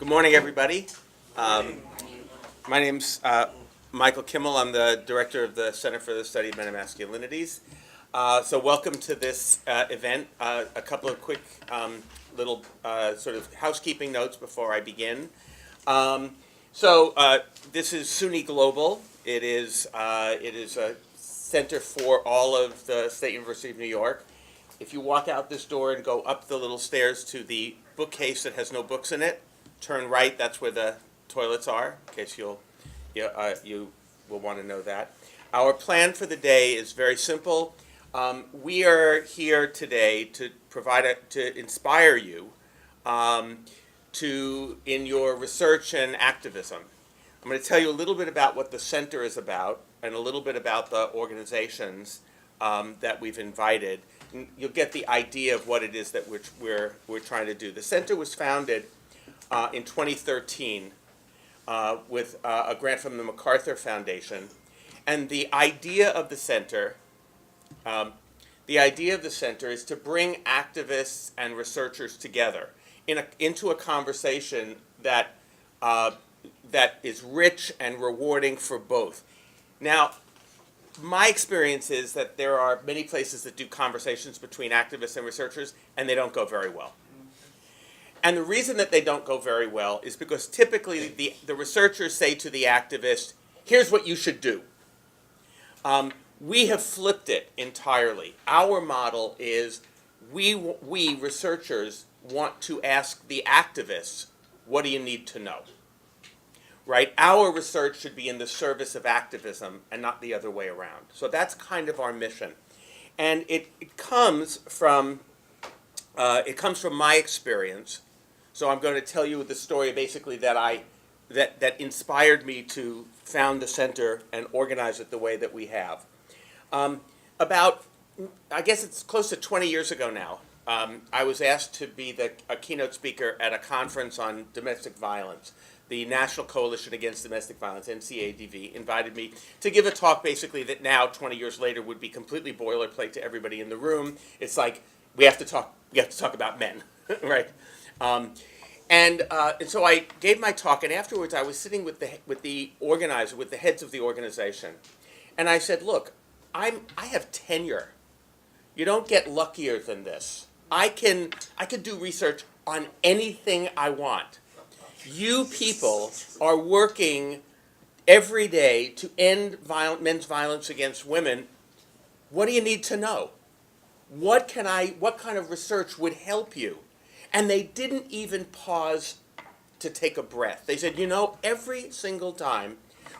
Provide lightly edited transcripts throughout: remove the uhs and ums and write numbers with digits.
Good morning, everybody. My name's Michael Kimmel. I'm the director of the Center for the Study of Men and Masculinities. So welcome to this event. A couple of quick little sort of housekeeping notes before I begin. This is SUNY Global. It is a center for all of the State University of New York. If you walk out this door and go up the little stairs to the bookcase that has no books in it, turn right, that's where the toilets are, in case you will want to know that. Our plan for the day is very simple. We are here today to to inspire you in your research and activism. I'm going to tell you a little bit about what the center is about and a little bit about the organizations that we've invited. And you'll get the idea of what it is that we're trying to do. The center was founded in 2013 with a grant from the MacArthur Foundation, and the idea of the center is to bring activists and researchers together into a conversation that is rich and rewarding for both. Now, my experience is that there are many places that do conversations between activists and researchers, and they don't go very well. And the reason that they don't go very well is because typically the researchers say to the activist, here's what you should do. We have flipped it entirely. Our model is we researchers want to ask the activists, what do you need to know? Right? Our research should be in the service of activism and not the other way around. So that's kind of our mission. And it comes from my experience. So I'm going to tell you the story basically that inspired me to found the center and organize it the way that we have. I guess it's close to 20 years ago now, I was asked to be a keynote speaker at a conference on domestic violence. The National Coalition Against Domestic Violence, NCADV, invited me to give a talk basically that now, 20 years later, would be completely boilerplate to everybody in the room. It's like, we have to talk about men, right? And so I gave my talk, and afterwards I was sitting with the organizer, with the heads of the organization, and I said, look, I have tenure. You don't get luckier than this. I could do research on anything I want. You people are working every day to end men's violence against women. What do you need to know? What kind of research would help you? And they didn't even pause to take a breath. They said, every single time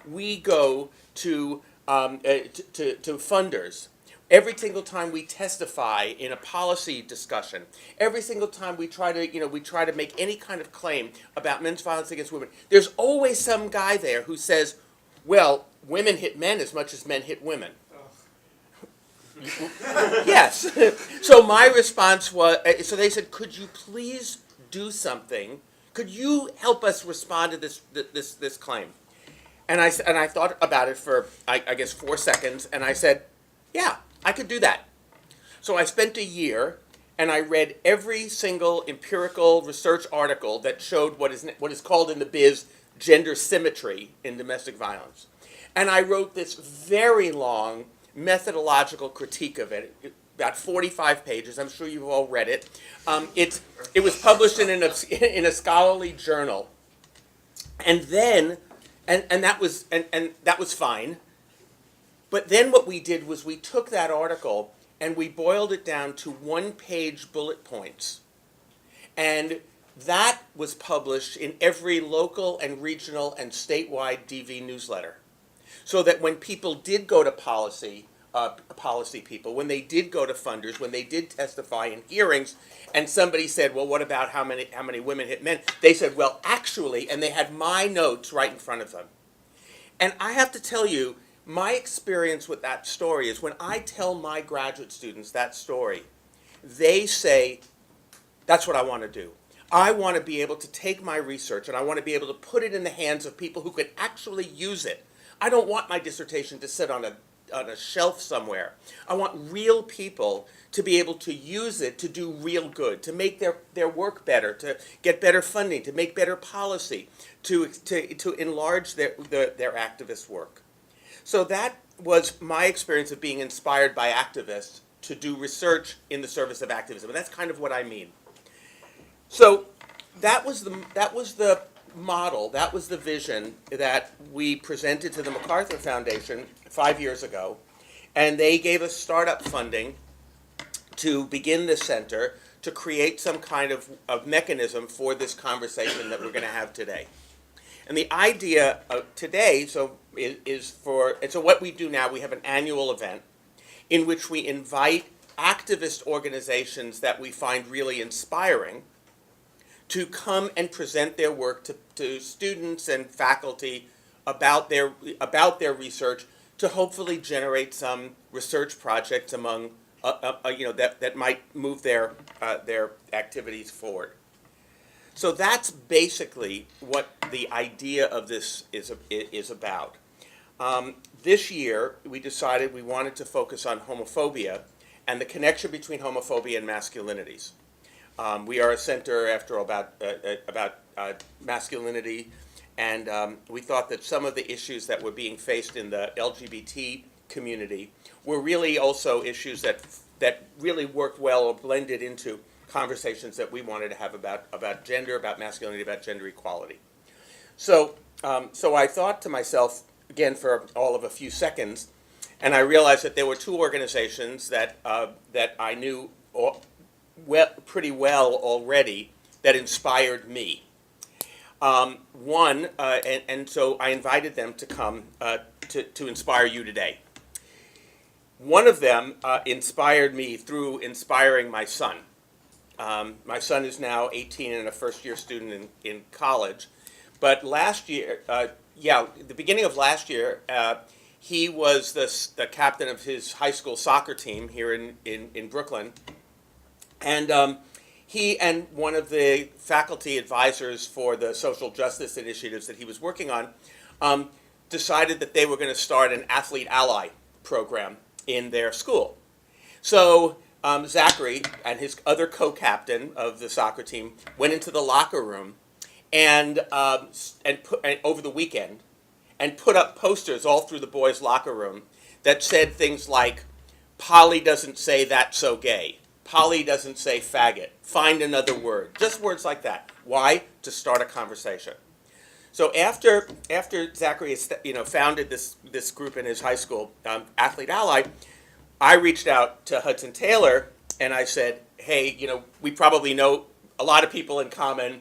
we go to funders, every single time we testify in a policy discussion, every single time we try to make any kind of claim about men's violence against women, there's always some guy there who says, well, women hit men as much as men hit women. Yes. So my response was, so they said, could you please do something? Could you help us respond to this claim? And I thought about it for, I guess, 4 seconds, and I said, yeah, I could do that. So I spent a year, and I read every single empirical research article that showed what is called in the biz gender symmetry in domestic violence. And I wrote this very long methodological critique of it, about 45 pages. I'm sure you've all read it. It was published in a scholarly journal, and then that was fine. But then what we did was we took that article and we boiled it down to one-page bullet points, and that was published in every local and regional and statewide DV newsletter. So that when people did go to policy people, when they did go to funders, when they did testify in hearings, and somebody said, well, what about how many women hit men? They said, well, actually, and they had my notes right in front of them. And I have to tell you, my experience with that story is when I tell my graduate students that story, they say, that's what I want to do. I want to be able to take my research and I want to be able to put it in the hands of people who could actually use it. I don't want my dissertation to sit on on a shelf somewhere. I want real people to be able to use it to do real good, to make their work better, to get better funding, to make better policy, to enlarge their activist work. So that was my experience of being inspired by activists to do research in the service of activism, and that's kind of what I mean. So that was the model, that was the vision that we presented to the MacArthur Foundation 5 years ago, and they gave us startup funding to begin this center, to create some kind of mechanism for this conversation that we're going to have today. And the idea of today, so what we do now, we have an annual event in which we invite activist organizations that we find really inspiring to come and present their work to students and faculty about their research, to hopefully generate some research projects among that might move their activities forward. So that's basically what the idea of this is about. This year, we decided we wanted to focus on homophobia and the connection between homophobia and masculinities. We are a center, after all, about masculinity, and we thought that some of the issues that were being faced in the LGBT community were really also issues that really worked well or blended into conversations that we wanted to have about gender, about masculinity, about gender equality. So I thought to myself, again for all of a few seconds, and I realized that there were two organizations that I knew pretty well already that inspired me. And so I invited them to come to inspire you today. One of them inspired me through inspiring my son. My son is now 18 and a first-year student in college. But last year, the beginning of last year, he was the captain of his high school soccer team here in Brooklyn. And he and one of the faculty advisors for the social justice initiatives that he was working on decided that they were going to start an athlete ally program in their school. So Zachary and his other co-captain of the soccer team went into the locker room and over the weekend and put up posters all through the boys' locker room that said things like, "Polly doesn't say that's so gay. Polly doesn't say faggot. Find another word." Just words like that. Why? To start a conversation. So after Zachary founded this group in his high school, Athlete Ally, I reached out to Hudson Taylor and I said, "Hey, we probably know a lot of people in common,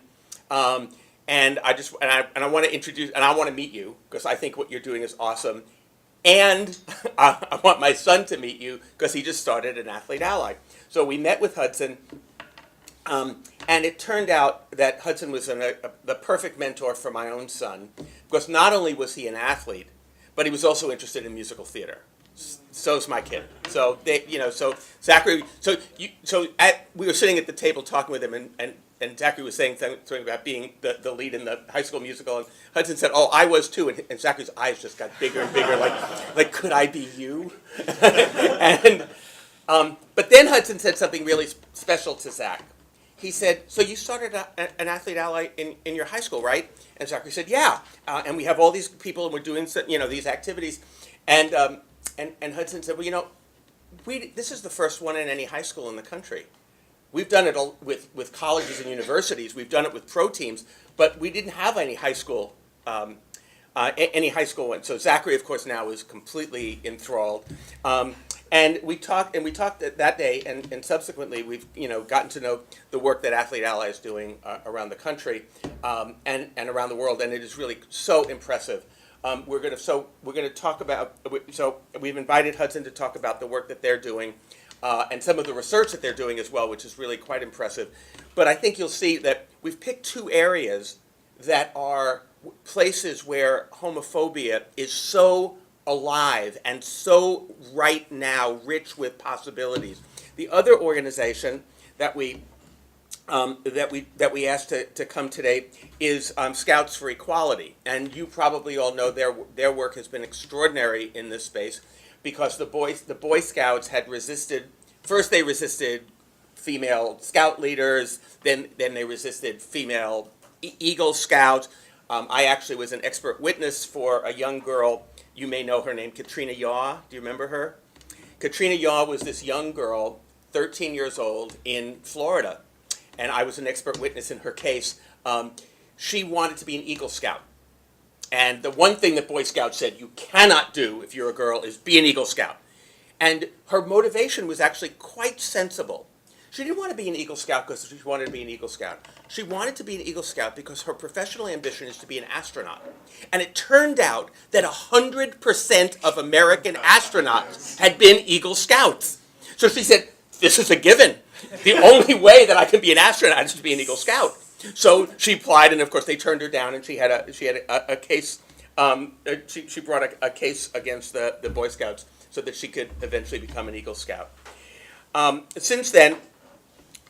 and I want to introduce and I want to meet you because I think what you're doing is awesome, and I want my son to meet you because he just started an Athlete Ally." So we met with Hudson, and it turned out that Hudson was the perfect mentor for my own son, because not only was he an athlete, but he was also interested in musical theater. So's my kid. So so Zachary, we were sitting at the table talking with him, and Zachary was saying something about being the lead in the high school musical, and Hudson said, "Oh, I was too," and Zachary's eyes just got bigger and bigger, like could I be you? But then Hudson said something really special to Zach. He said, "So you started an Athlete Ally in your high school, right?" And Zachary said, "Yeah, and we have all these people, and we're doing these activities." And Hudson said, "Well, this is the first one in any high school in the country. We've done it with colleges and universities. We've done it with pro teams, but we didn't have any high school one." So Zachary, of course, now is completely enthralled. And we talked that day, and subsequently we've gotten to know the work that Athlete Ally is doing around the country and around the world, and it is really so impressive. We're going to talk about. So we've invited Hudson to talk about the work that they're doing and some of the research that they're doing as well, which is really quite impressive. But I think you'll see that we've picked two areas that are places where homophobia is so alive and so right now rich with possibilities. The other organization that we asked to come today is Scouts for Equality, and you probably all know their work has been extraordinary in this space. because the Boy Scouts had resisted. First, they resisted female scout leaders. Then they resisted female Eagle Scouts. I actually was an expert witness for a young girl. You may know her name, Katrina Yaw. Do you remember her? Katrina Yaw was this young girl, 13 years old, in Florida, and I was an expert witness in her case. She wanted to be an Eagle Scout. And the one thing that Boy Scouts said you cannot do if you're a girl is be an Eagle Scout. And her motivation was actually quite sensible. She didn't want to be an Eagle Scout because she wanted to be an Eagle Scout. She wanted to be an Eagle Scout because her professional ambition is to be an astronaut. And it turned out that 100% of American astronauts had been Eagle Scouts. So she said, this is a given. The only way that I can be an astronaut is to be an Eagle Scout. So she applied, and of course they turned her down, and she had a case. She brought a case against the Boy Scouts so that she could eventually become an Eagle Scout. Since then,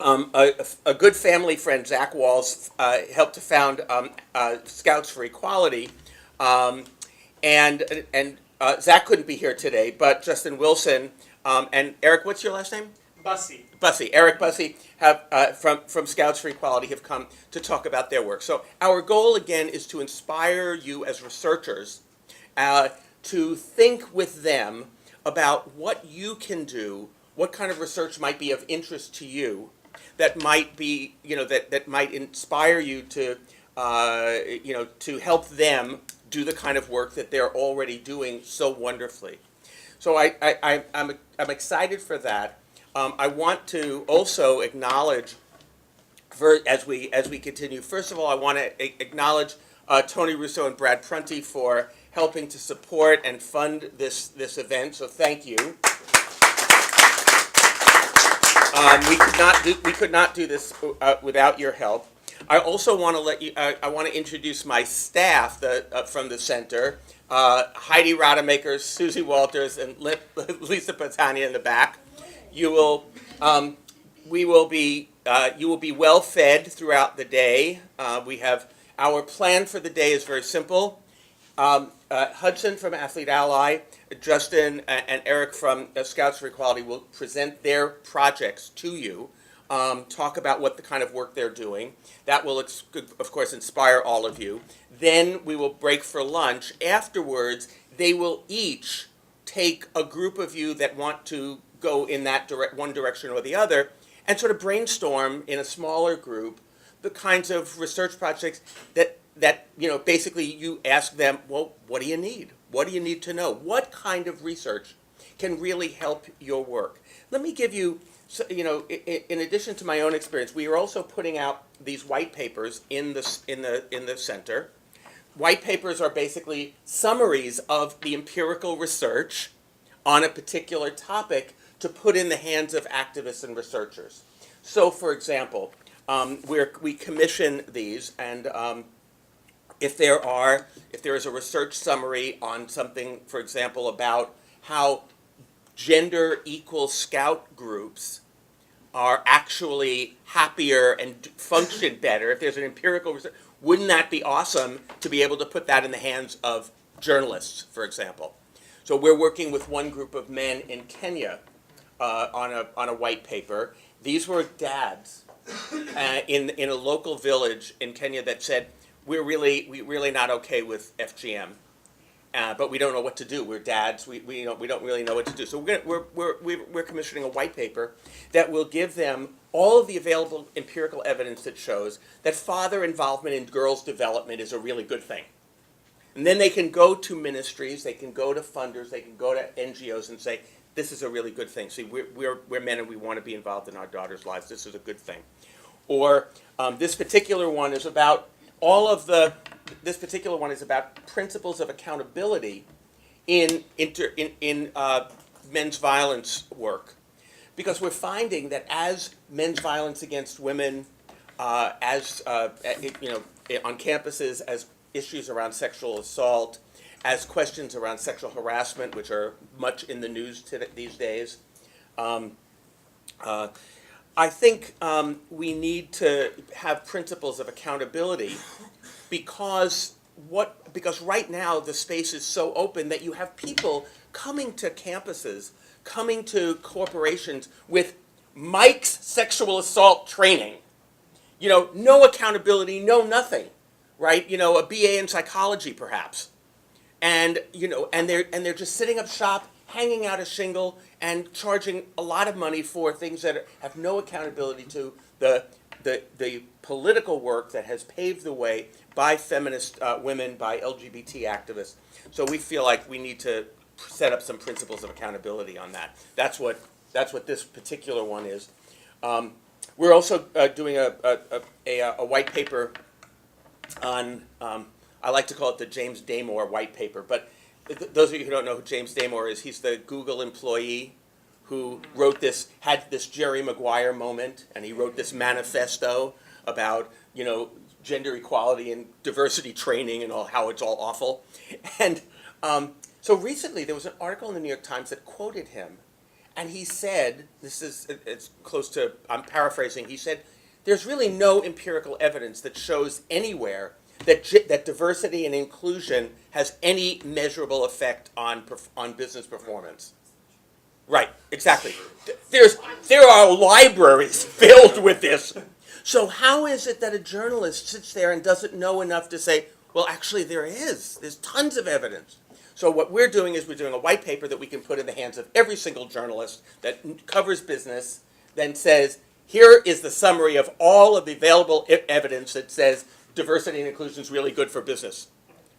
a good family friend, Zach Walls, helped to found Scouts for Equality, and Zach couldn't be here today, but Justin Wilson and Eric, what's your last name? Bussey. Eric Bussey have from Scouts for Equality have come to talk about their work. So our goal again is to inspire you as researchers to think with them about what you can do, what kind of research might be of interest to you, that might be that might inspire you to to help them do the kind of work that they're already doing so wonderfully. So I'm excited for that. I want to also acknowledge, as we continue. First of all, I want to acknowledge Tony Russo and Brad Prunty for helping to support and fund this event. So thank you. We could not do this without your help. I also want to I want to introduce my staff from the center: Heidi Rademacher, Susie Walters, and Lisa Patania in the back. You will be well fed throughout the day. We have our plan for the day is very simple. Hudson from Athlete Ally, Justin and Eric from Scouts for Equality will present their projects to you, talk about what the kind of work they're doing. That will, of course, inspire all of you. Then we will break for lunch. Afterwards, they will each take a group of you that want to go in that one direction or the other and sort of brainstorm in a smaller group the kinds of research projects that basically you ask them, well, what do you need? What do you need to know? What kind of research can really help your work? Let me give you, in addition to my own experience, we are also putting out these white papers in the center. White papers are basically summaries of the empirical research on a particular topic to put in the hands of activists and researchers. So, for example, we commission these, and if there is a research summary on something, for example, about how gender equal scout groups are actually happier and function better, if there's an empirical research, wouldn't that be awesome to be able to put that in the hands of journalists, for example? So we're working with one group of men in Kenya on a white paper. These were dads in a local village in Kenya that said, we're really not okay with FGM, but we don't know what to do. We're dads. We don't really know what to do. So we're commissioning a white paper that will give them all of the available empirical evidence that shows that father involvement in girls' development is a really good thing. And then they can go to ministries, they can go to funders, they can go to NGOs and say, this is a really good thing. See, we're men and we want to be involved in our daughters' lives. This is a good thing. Or this particular one is about this particular one is about principles of accountability in men's violence work, because we're finding that as men's violence against women, on campuses, as issues around sexual assault, as questions around sexual harassment, which are much in the news these days, I think we need to have principles of accountability, because because right now the space is so open that you have people coming to campuses, coming to corporations with Mike's sexual assault training. No accountability, no nothing, right? A BA in psychology perhaps. And they're just sitting up shop, hanging out a shingle, and charging a lot of money for things that have no accountability to the political work that has paved the way by feminist women, by LGBT activists. So we feel like we need to set up some principles of accountability on that. That's what this particular one is. We're also doing a white paper on, I like to call it the James Damore white paper, but those of you who don't know who James Damore is, he's the Google employee who had this Jerry Maguire moment, and he wrote this manifesto about, gender equality and diversity training and how it's all awful. And so recently there was an article in the New York Times that quoted him, and he said, it's close to, I'm paraphrasing, he said, there's really no empirical evidence that shows anywhere that diversity and inclusion has any measurable effect on business performance. Right, exactly. There are libraries filled with this. So how is it that a journalist sits there and doesn't know enough to say, well, actually there's tons of evidence. So what we're doing is we're doing a white paper that we can put in the hands of every single journalist that covers business, then says, here is the summary of all of the available evidence that says diversity and inclusion is really good for business,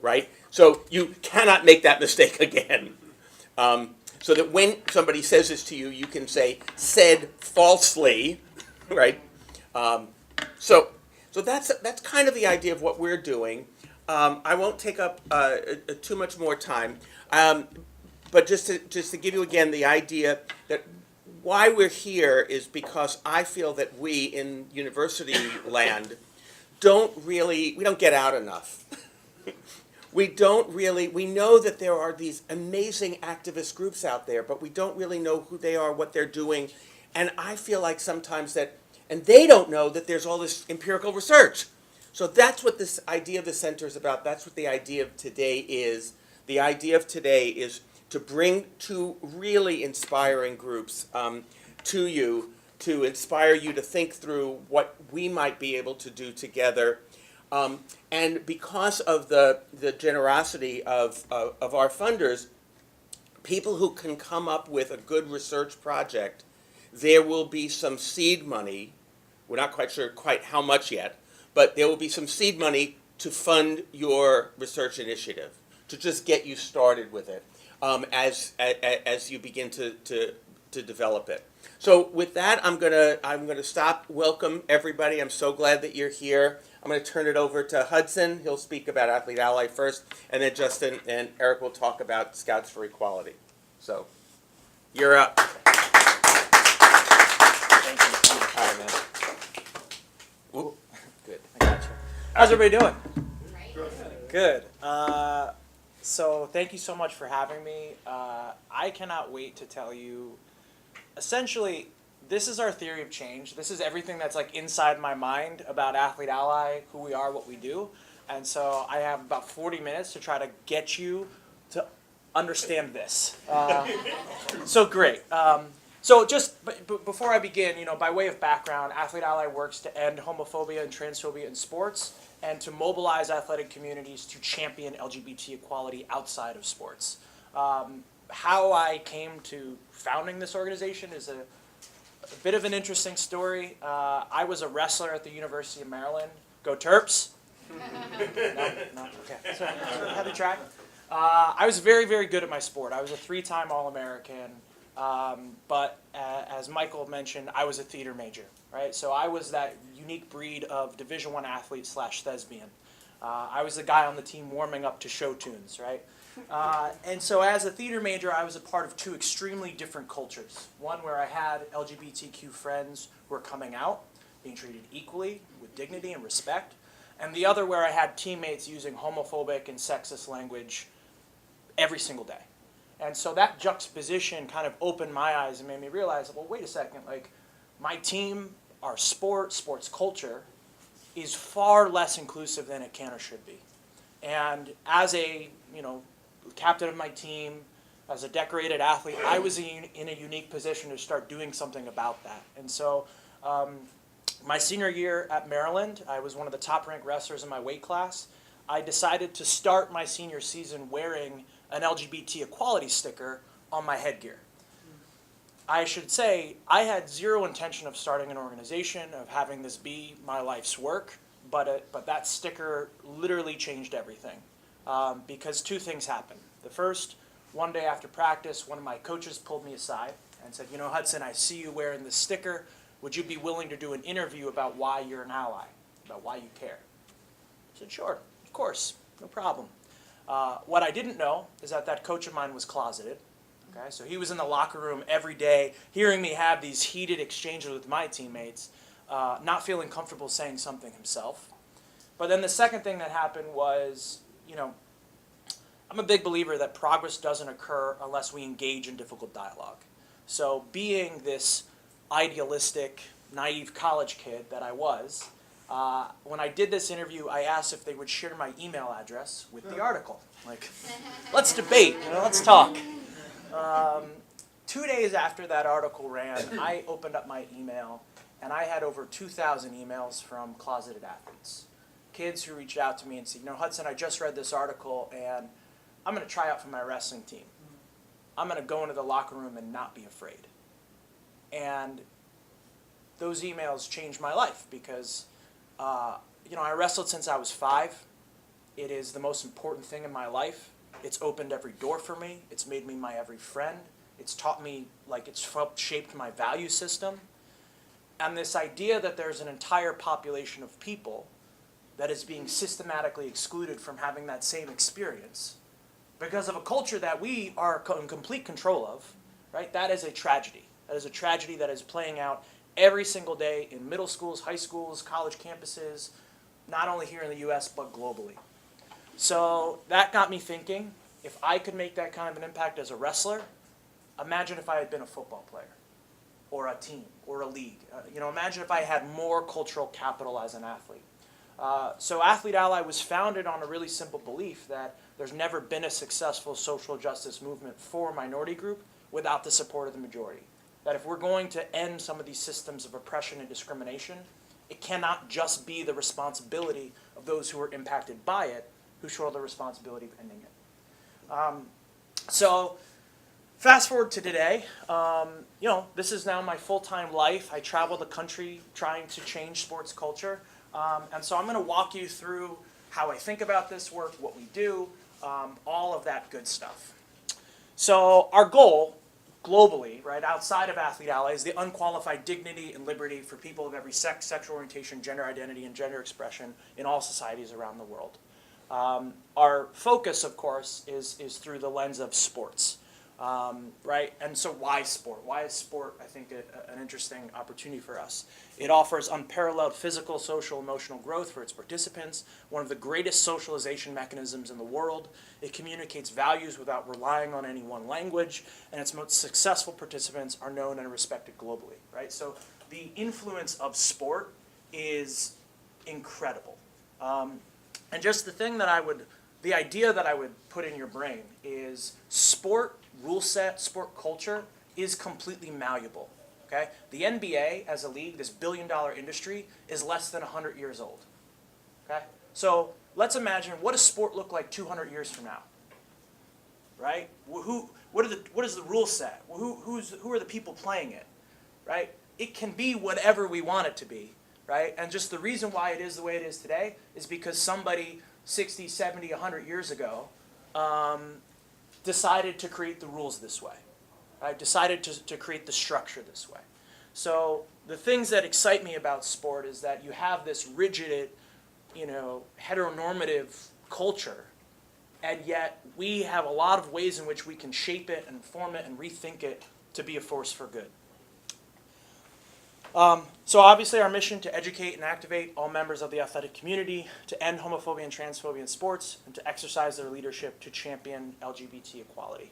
right? So you cannot make that mistake again. So that when somebody says this to you, you can say, said falsely, right? So that's kind of the idea of what we're doing. I won't take up too much more time, but just to give you again the idea that why we're here is because I feel that we in university land we don't get out enough. We know that there are these amazing activist groups out there, but we don't really know who they are, what they're doing, and I feel like sometimes and they don't know that there's all this empirical research. So that's what this idea of the center is about. That's what the idea of today is. The idea of today is to bring two really inspiring groups to you, to inspire you to think through what we might be able to do together. And because of the generosity of our funders, people who can come up with a good research project, there will be some seed money. We're not quite sure how much yet, but there will be some seed money to fund your research initiative, to just get you started with it as you begin to develop it. So with that, I'm gonna stop. Welcome everybody. I'm so glad that you're here. I'm going to turn it over to Hudson. He'll speak about Athlete Ally first, and then Justin and Eric will talk about Scouts for Equality. So, you're up. Thank you. All right, man. Ooh, good. I got you. How's everybody doing? Good. So thank you so much for having me. I cannot wait to tell you, essentially, this is our theory of change. This is everything that's like inside my mind about Athlete Ally, who we are, what we do. And so I have about 40 minutes to try to get you to understand this. So great. So just before I begin, by way of background, Athlete Ally works to end homophobia and transphobia in sports and to mobilize athletic communities to champion LGBT equality outside of sports. How I came to founding this organization is a bit of an interesting story. I was a wrestler at the University of Maryland. Go Terps! No, okay. So had to try. I was very, very good at my sport. I was a 3-time All-American. But as Michael mentioned, I was a theater major, right? So I was that unique breed of Division I athlete / thespian. I was the guy on the team warming up to show tunes, right? And so as a theater major, I was a part of 2 extremely different cultures. One where I had LGBTQ friends who were coming out, being treated equally with dignity and respect, and the other where I had teammates using homophobic and sexist language every single day. And so that juxtaposition kind of opened my eyes and made me realize, well, wait a second, like my team, our sports culture is far less inclusive than it can or should be. And as a, captain of my team, as a decorated athlete, I was in a unique position to start doing something about that. And so my senior year at Maryland, I was one of the top-ranked wrestlers in my weight class. I decided to start my senior season wearing an LGBT equality sticker on my headgear. I should say, I had zero intention of starting an organization, of having this be my life's work, but that sticker literally changed everything. Because two things happened. The first, one day after practice, one of my coaches pulled me aside and said, Hudson, I see you wearing this sticker. Would you be willing to do an interview about why you're an ally, about why you care? I said, sure, of course, no problem. What I didn't know is that coach of mine was closeted. Okay, so he was in the locker room every day, hearing me have these heated exchanges with my teammates, not feeling comfortable saying something himself. But then the second thing that happened was, I'm a big believer that progress doesn't occur unless we engage in difficult dialogue. So being this idealistic, naive college kid that I was, when I did this interview, I asked if they would share my email address with the article. Like, let's debate, let's talk. 2 days after that article ran, I opened up my email, and I had over 2,000 emails from closeted athletes. Kids who reached out to me and said, Hudson, I just read this article, and I'm going to try out for my wrestling team. I'm going to go into the locker room and not be afraid. And those emails changed my life because, I wrestled since I was 5. It is the most important thing in my life. It's opened every door for me. It's made me my every friend. It's taught me, it's shaped my value system. And this idea that there's an entire population of people that is being systematically excluded from having that same experience because of a culture that we are in complete control of, right? That is a tragedy. That is a tragedy that is playing out every single day in middle schools, high schools, college campuses, not only here in the U.S., but globally. So that got me thinking, if I could make that kind of an impact as a wrestler, imagine if I had been a football player or a team or a league. Imagine if I had more cultural capital as an athlete. So Athlete Ally was founded on a really simple belief that there's never been a successful social justice movement for a minority group without the support of the majority. That if we're going to end some of these systems of oppression and discrimination, it cannot just be the responsibility of those who are impacted by it who shoulder the responsibility of ending it. So fast forward to today, this is now my full-time life. I travel the country trying to change sports culture. And so I'm going to walk you through how I think about this work, what we do, all of that good stuff. So our goal globally, right, outside of Athlete Ally, is the unqualified dignity and liberty for people of every sex, sexual orientation, gender identity, and gender expression in all societies around the world. Our focus, of course, is through the lens of sports, right? And so why sport? Why is sport, I think, an interesting opportunity for us? It offers unparalleled physical, social, emotional growth for its participants, one of the greatest socialization mechanisms in the world. It communicates values without relying on any one language, and its most successful participants are known and respected globally, right? So the influence of sport is incredible. And just the idea that I would put in your brain is sport rule set, sport culture is completely malleable. Okay? The NBA as a league, this billion-dollar industry, is less than 100 years old. Okay? So let's imagine, what does sport look like 200 years from now? Right? What is the rule set? Who are the people playing it? Right? It can be whatever we want it to be. Right? And just the reason why it is the way it is today is because somebody 60, 70, 100 years ago decided to create the rules this way. Right? Decided to create the structure this way. So the things that excite me about sport is that you have this rigid, heteronormative culture, and yet we have a lot of ways in which we can shape it and form it and rethink it to be a force for good. So obviously our mission to educate and activate all members of the athletic community, to end homophobia and transphobia in sports, and to exercise their leadership to champion LGBT equality.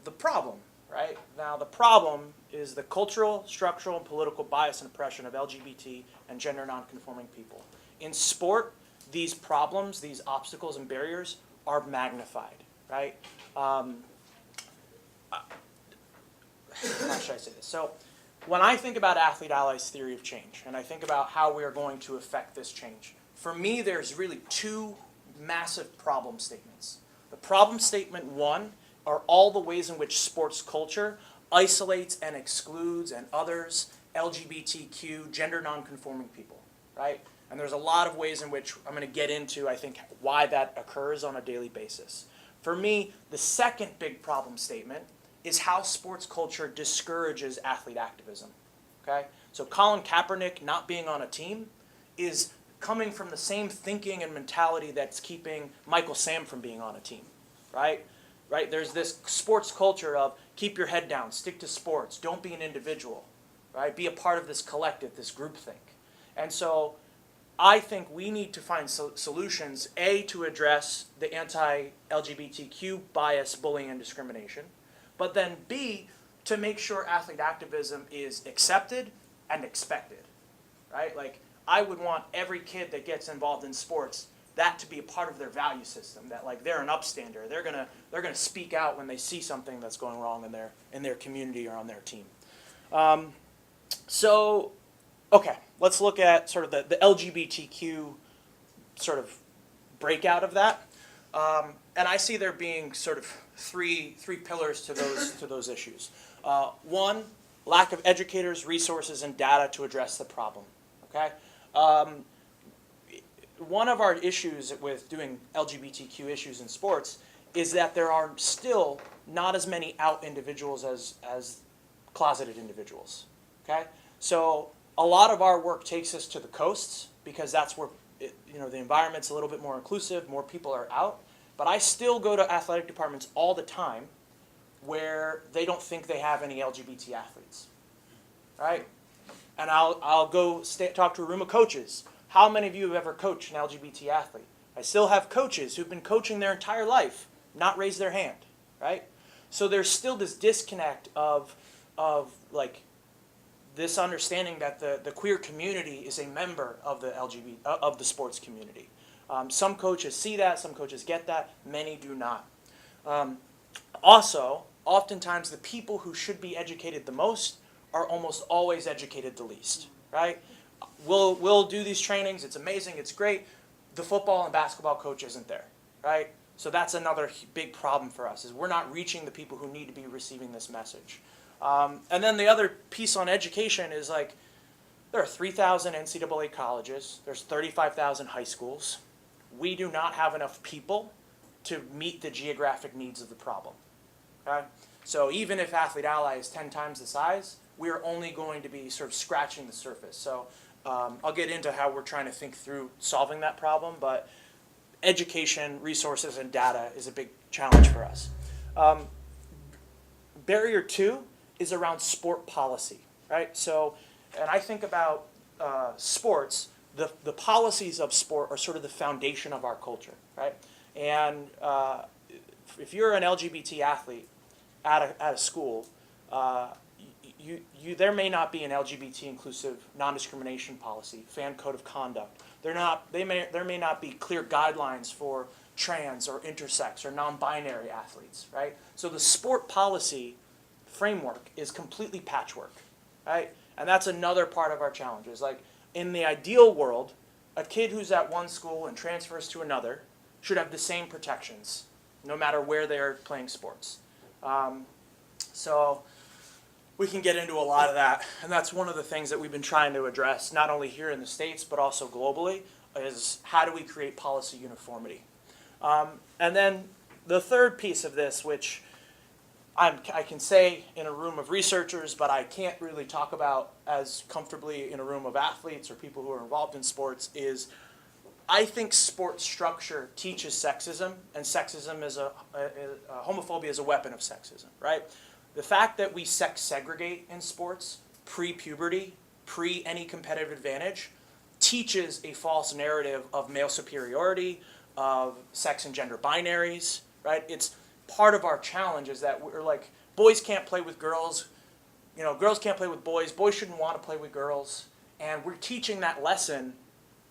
The problem, right? Now the problem is the cultural, structural, and political bias and oppression of LGBT and gender nonconforming people. In sport, these problems, these obstacles and barriers are magnified, right? How should I say this? So when I think about Athlete Ally's theory of change, and I think about how we are going to affect this change, for me there's really two massive problem statements. The problem statement one are all the ways in which sports culture isolates and excludes and others LGBTQ, gender nonconforming people, right? And there's a lot of ways in which I'm going to get into, I think, why that occurs on a daily basis. For me, the second big problem statement is how sports culture discourages athlete activism, okay? So Colin Kaepernick not being on a team is coming from the same thinking and mentality that's keeping Michael Sam from being on a team, right? Right? There's this sports culture of keep your head down, stick to sports, don't be an individual, right? Be a part of this collective, this groupthink. And so I think we need to find solutions, A, to address the anti-LGBTQ bias, bullying, and discrimination, but then B, to make sure athlete activism is accepted and expected, right? Like, I would want every kid that gets involved in sports, that to be a part of their value system, that like they're an upstander, they're gonna speak out when they see something that's going wrong in their community or on their team. So, okay, let's look at sort of the LGBTQ sort of breakout of that. And I see there being sort of three pillars to those issues. One, lack of educators, resources, and data to address the problem. Okay. One of our issues with doing LGBTQ issues in sports is that there are still not as many out individuals as closeted individuals. Okay. So a lot of our work takes us to the coasts because that's where the environment's a little bit more inclusive, more people are out. But I still go to athletic departments all the time where they don't think they have any LGBT athletes, right? And I'll go talk to a room of coaches. How many of you have ever coached an LGBT athlete? I still have coaches who've been coaching their entire life, not raise their hand, right? So there's still this disconnect of like this understanding that the queer community is a member of the of the sports community. Some coaches see that, some coaches get that, many do not. Also, oftentimes the people who should be educated the most are almost always educated the least, right? We'll do these trainings, it's amazing, it's great. The football and basketball coach isn't there, right? So that's another big problem for us, is we're not reaching the people who need to be receiving this message. And then the other piece on education is like, there are 3,000 NCAA colleges, there's 35,000 high schools. We do not have enough people to meet the geographic needs of the problem, okay? So even if Athlete Ally is 10 times the size, we're only going to be sort of scratching the surface. So I'll get into how we're trying to think through solving that problem, but education, resources, and data is a big challenge for us. Barrier 2 is around sport policy, right? So, and I think about sports, the policies of sport are sort of the foundation of our culture, right? And if you're an LGBT athlete at a school, there may not be an LGBT inclusive non-discrimination policy, fan code of conduct. There may not be clear guidelines for trans or intersex or non-binary athletes, right? So the sport policy framework is completely patchwork, right? And that's another part of our challenges. Like in the ideal world, a kid who's at one school and transfers to another should have the same protections, no matter where they're playing sports. So we can get into a lot of that, and that's one of the things that we've been trying to address, not only here in the States, but also globally, is how do we create policy uniformity? And then the third piece of this, which I can say in a room of researchers, but I can't really talk about as comfortably in a room of athletes or people who are involved in sports, is I think sports structure teaches sexism, and sexism is homophobia is a weapon of sexism, right? The fact that we sex segregate in sports, pre-puberty, pre any competitive advantage, teaches a false narrative of male superiority, of sex and gender binaries, right? It's part of our challenge is that we're like, boys can't play with girls, girls can't play with boys shouldn't want to play with girls, and we're teaching that lesson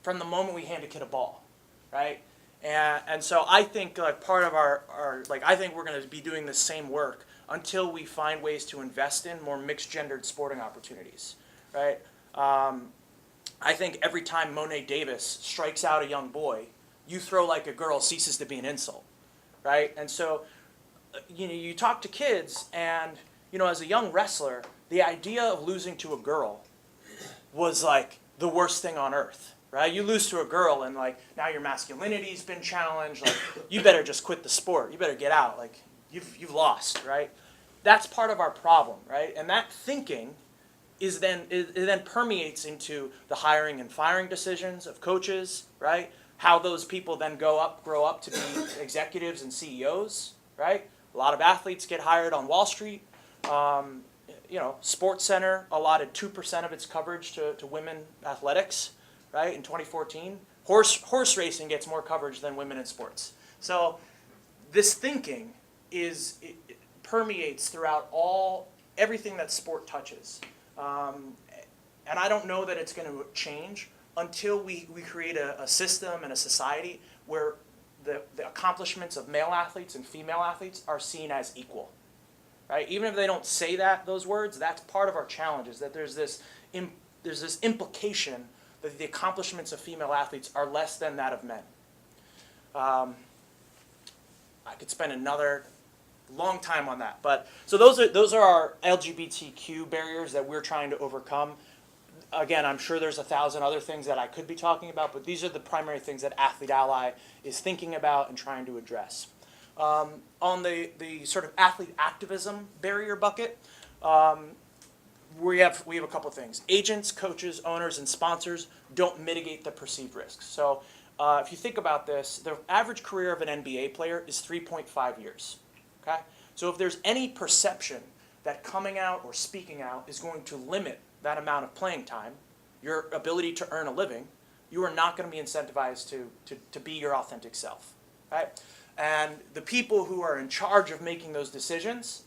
from the moment we hand a kid a ball. right? And so I think like part of our like I think we're going to be doing the same work until we find ways to invest in more mixed gendered sporting opportunities, right? I think every time Monet Davis strikes out a young boy, you throw like a girl ceases to be an insult, right? And so you talk to kids, and as a young wrestler, the idea of losing to a girl was like the worst thing on earth, right? You lose to a girl, and like now your masculinity's been challenged. Like you better just quit the sport. You better get out. Like you've lost, right? That's part of our problem, right? And that thinking is then permeates into the hiring and firing decisions of coaches, right? How those people then grow up to be executives and CEOs, right? A lot of athletes get hired on Wall Street. Sports Center allotted 2% of its coverage to women athletics, right? In 2014, horse racing gets more coverage than women in sports. So this thinking it permeates throughout everything that sport touches, and I don't know that it's going to change until we create a system and a society where the accomplishments of male athletes and female athletes are seen as equal, right? Even if they don't say those words, that's part of our challenge, is that there's this implication that the accomplishments of female athletes are less than that of men. I could spend another long time on that, but so those are our LGBTQ barriers that we're trying to overcome. Again, I'm sure there's 1,000 other things that I could be talking about, but these are the primary things that Athlete Ally is thinking about and trying to address. On the sort of athlete activism barrier bucket, we have a couple of things. Agents, coaches, owners, and sponsors don't mitigate the perceived risks. So if you think about this, the average career of an NBA player is 3.5 years. Okay? So if there's any perception that coming out or speaking out is going to limit that amount of playing time, your ability to earn a living, you are not going to be incentivized to be your authentic self. Right? And the people who are in charge of making those decisions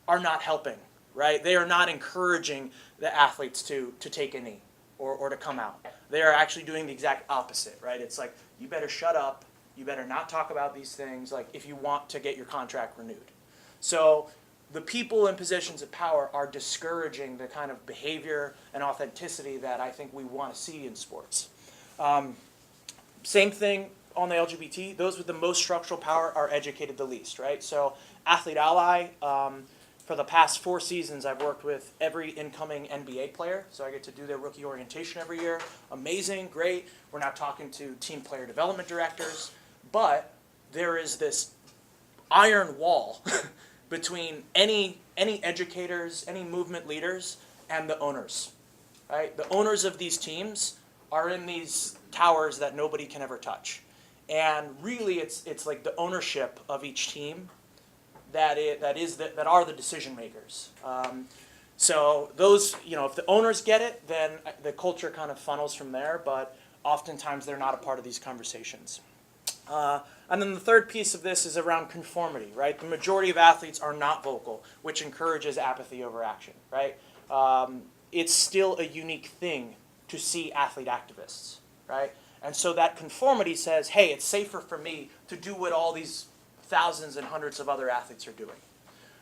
are not helping. Right? They are not encouraging the athletes to take a knee or to come out. They are actually doing the exact opposite. Right? It's like, you better shut up. You better not talk about these things, like if you want to get your contract renewed. So the people in positions of power are discouraging the kind of behavior and authenticity that I think we want to see in sports. Same thing on the LGBT. Those with the most structural power are educated the least, right? So Athlete Ally, for the past 4 seasons, I've worked with every incoming NBA player. So I get to do their rookie orientation every year. Amazing, great. We're now talking to team player development directors. But there is this iron wall between any educators, any movement leaders, and the owners. Right? The owners of these teams are in these towers that nobody can ever touch. And really, it's like the ownership of each team that are the decision makers. So those, if the owners get it, then the culture kind of funnels from there. But oftentimes they're not a part of these conversations. And then the third piece of this is around conformity, right? The majority of athletes are not vocal, which encourages apathy over action, right? It's still a unique thing to see athlete activists, right? And so that conformity says, hey, it's safer for me to do what all these thousands and hundreds of other athletes are doing.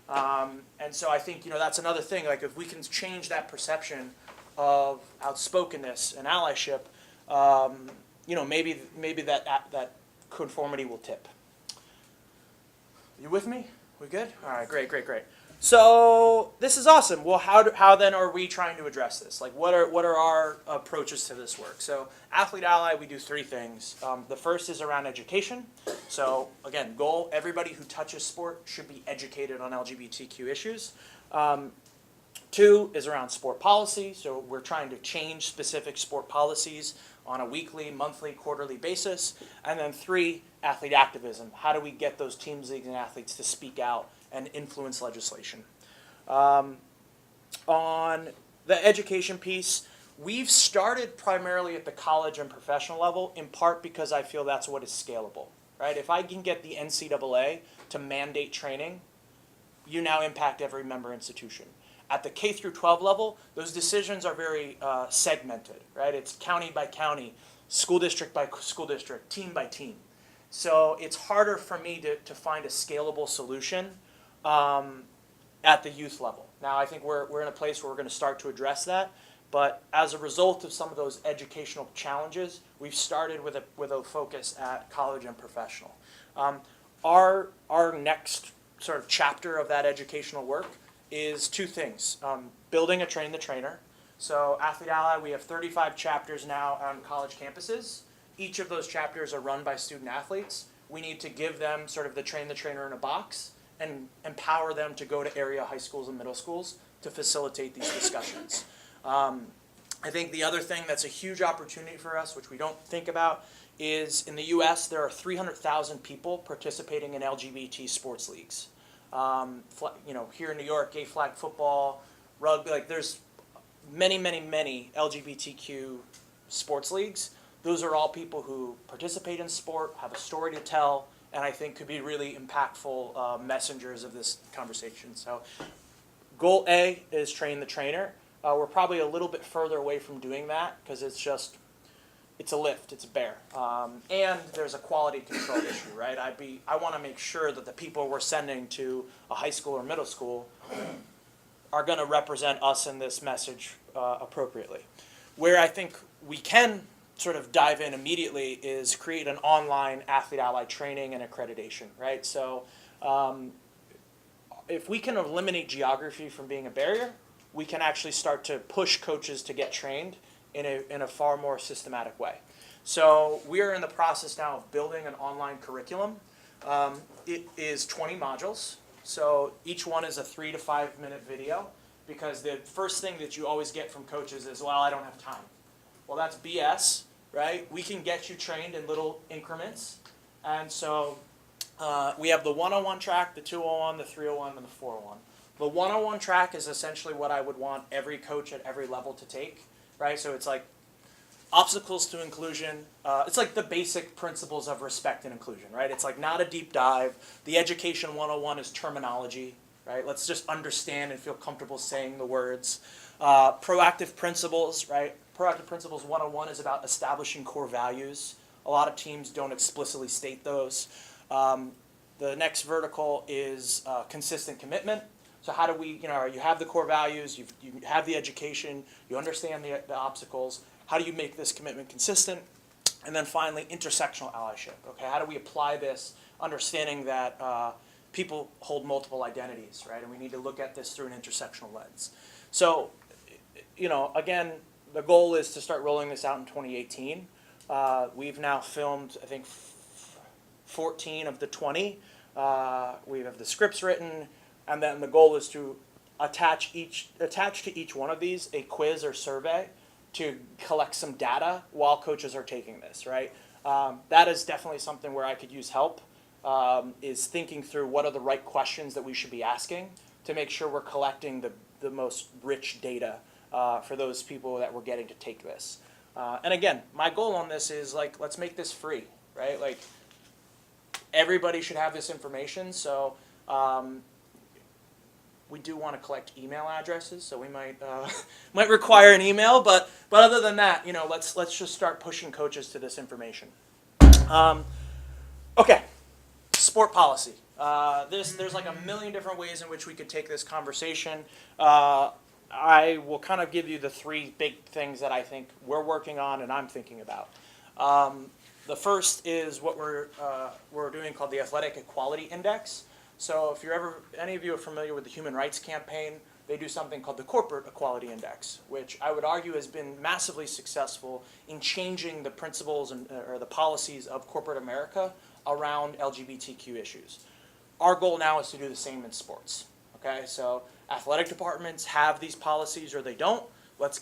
And so I think, that's another thing. Like, if we can change that perception of outspokenness and allyship, maybe that conformity will tip. You with me? We good? All right, great. So this is awesome. Well, how then are we trying to address this? Like, what are our approaches to this work? So Athlete Ally, we do 3 things. The first is around education. So again, goal, everybody who touches sport should be educated on LGBTQ issues. 2 is around sport policy. So we're trying to change specific sport policies on a weekly, monthly, quarterly basis. And then 3, athlete activism. How do we get those teams, leagues, and athletes to speak out and influence legislation? On the education piece, we've started primarily at the college and professional level, in part because I feel that's what is scalable, right? If I can get the NCAA to mandate training, you now impact every member institution. At the K through 12 level, those decisions are very segmented, right? It's county by county. school district by school district, team by team. So it's harder for me to find a scalable solution at the youth level. Now I think we're in a place where we're going to start to address that, but as a result of some of those educational challenges, we've started with a focus at college and professional. Our next sort of chapter of that educational work is two things. Building a train the trainer. So Athlete Ally, we have 35 chapters now on college campuses. Each of those chapters are run by student athletes. We need to give them sort of the train the trainer in a box and empower them to go to area high schools and middle schools to facilitate these discussions. I think the other thing that's a huge opportunity for us, which we don't think about, is in the US there are 300,000 people participating in LGBT sports leagues. Here in New York, gay flag football, rugby, like there's many LGBTQ sports leagues. Those are all people who participate in sport, have a story to tell, and I think could be really impactful messengers of this conversation. So goal A is train the trainer. We're probably a little bit further away from doing that because it's a lift, it's a bear. And there's a quality control issue, right? I want to make sure that the people we're sending to a high school or middle school are going to represent us in this message appropriately. Where I think we can sort of dive in immediately is create an online Athlete Ally training and accreditation, right? So if we can eliminate geography from being a barrier, we can actually start to push coaches to get trained in a far more systematic way. So we are in the process now of building an online curriculum. It is 20 modules. So each one is a 3 to 5 minute video, because the first thing that you always get from coaches is, well, I don't have time. Well, that's BS, right? We can get you trained in little increments. And so we have the 101 track, the 201, the 301, and the 401. The 101 track is essentially what I would want every coach at every level to take, right? So it's like obstacles to inclusion. It's like the basic principles of respect and inclusion, right? It's like not a deep dive. The education 101 is terminology, right? Let's just understand and feel comfortable saying the words. Proactive principles, right? Proactive principles 101 is about establishing core values. A lot of teams don't explicitly state those. The next vertical is consistent commitment. So how do we, you have the core values, you have the education, you understand the obstacles. How do you make this commitment consistent? And then finally, intersectional allyship. Okay, how do we apply this, understanding that people hold multiple identities, right? And we need to look at this through an intersectional lens. So, again, the goal is to start rolling this out in 2018. We've now filmed, I think, 14 of the 20. We have the scripts written, and then the goal is to attach to each one of these a quiz or survey to collect some data while coaches are taking this, right? That is definitely something where I could use help, is thinking through what are the right questions that we should be asking to make sure we're collecting the most rich data for those people that we're getting to take this. And again, my goal on this is, let's make this free, right? Everybody should have this information, so we do want to collect email addresses, so we might might require an email, but other than that, let's just start pushing coaches to this information. Okay, sport policy. There's like a million different ways in which we could take this conversation. I will kind of give you the three big things that I think we're working on and I'm thinking about. The first is what we're doing called the Athletic Equality Index. So if any of you are familiar with the Human Rights Campaign, they do something called the Corporate Equality Index, which I would argue has been massively successful in changing the principles or the policies of corporate America around LGBTQ issues. Our goal now is to do the same in sports. Okay, so athletic departments have these policies or they don't. Let's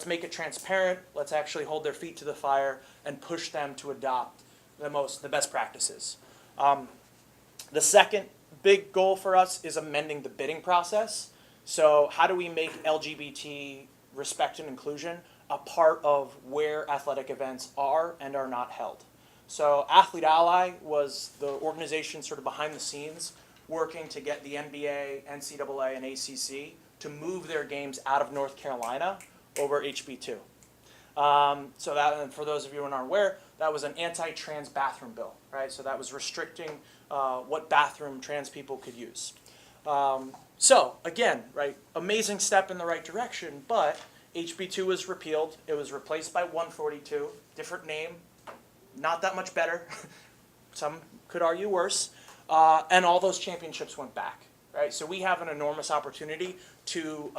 make it transparent. Let's actually hold their feet to the fire and push them to adopt the best practices. The second big goal for us is amending the bidding process. So how do we make LGBT respect and inclusion a part of where athletic events are and are not held? So Athlete Ally was the organization sort of behind the scenes working to get the NBA, NCAA, and ACC to move their games out of North Carolina over HB2. So that, and for those of you who aren't aware, that was an anti-trans bathroom bill, right? So that was restricting what bathroom trans people could use. So again, right, amazing step in the right direction, but HB2 was repealed. It was replaced by 142, different name, not that much better. Some could argue worse. And all those championships went back, right? So we have an enormous opportunity to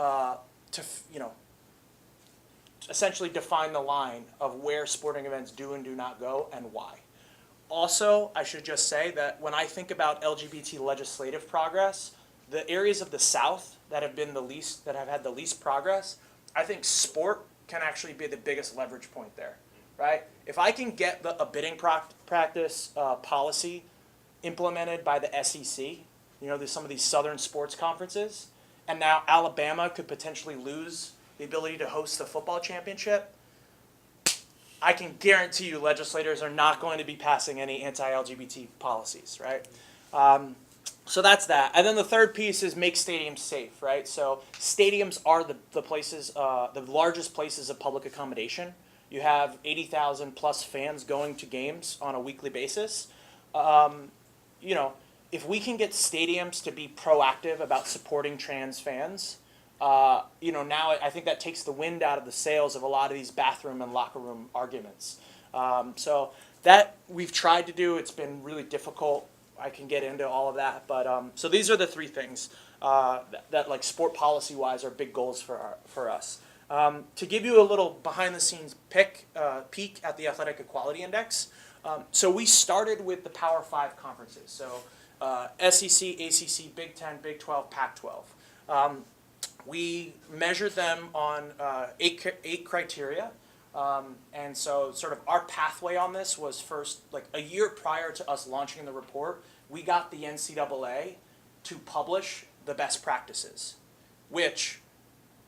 essentially define the line of where sporting events do and do not go and why. Also, I should just say that when I think about LGBT legislative progress, the areas of the South that have been that have had the least progress, I think sport can actually be the biggest leverage point there, right? If I can get a bidding practice policy implemented by the SEC, there's some of these Southern sports conferences, and now Alabama could potentially lose the ability to host the football championship, I can guarantee you legislators are not going to be passing any anti-LGBT policies, right? So that's that. And then the third piece is make stadiums safe, right? So stadiums are the places, the largest places of public accommodation. You have 80,000 plus fans going to games on a weekly basis. If we can get stadiums to be proactive about supporting trans fans, now I think that takes the wind out of the sails of a lot of these bathroom and locker room arguments. So that we've tried to do. It's been really difficult. I can get into all of that, but so these are the three things that like sport policy wise are big goals for us. To give you a little behind the scenes peek at the Athletic Equality Index. So we started with the Power 5 conferences. So SEC, ACC, Big 10, Big 12, Pac-12. We measured them on eight criteria. And so sort of our pathway on this was first, like a year prior to us launching the report, we got the NCAA to publish the best practices, which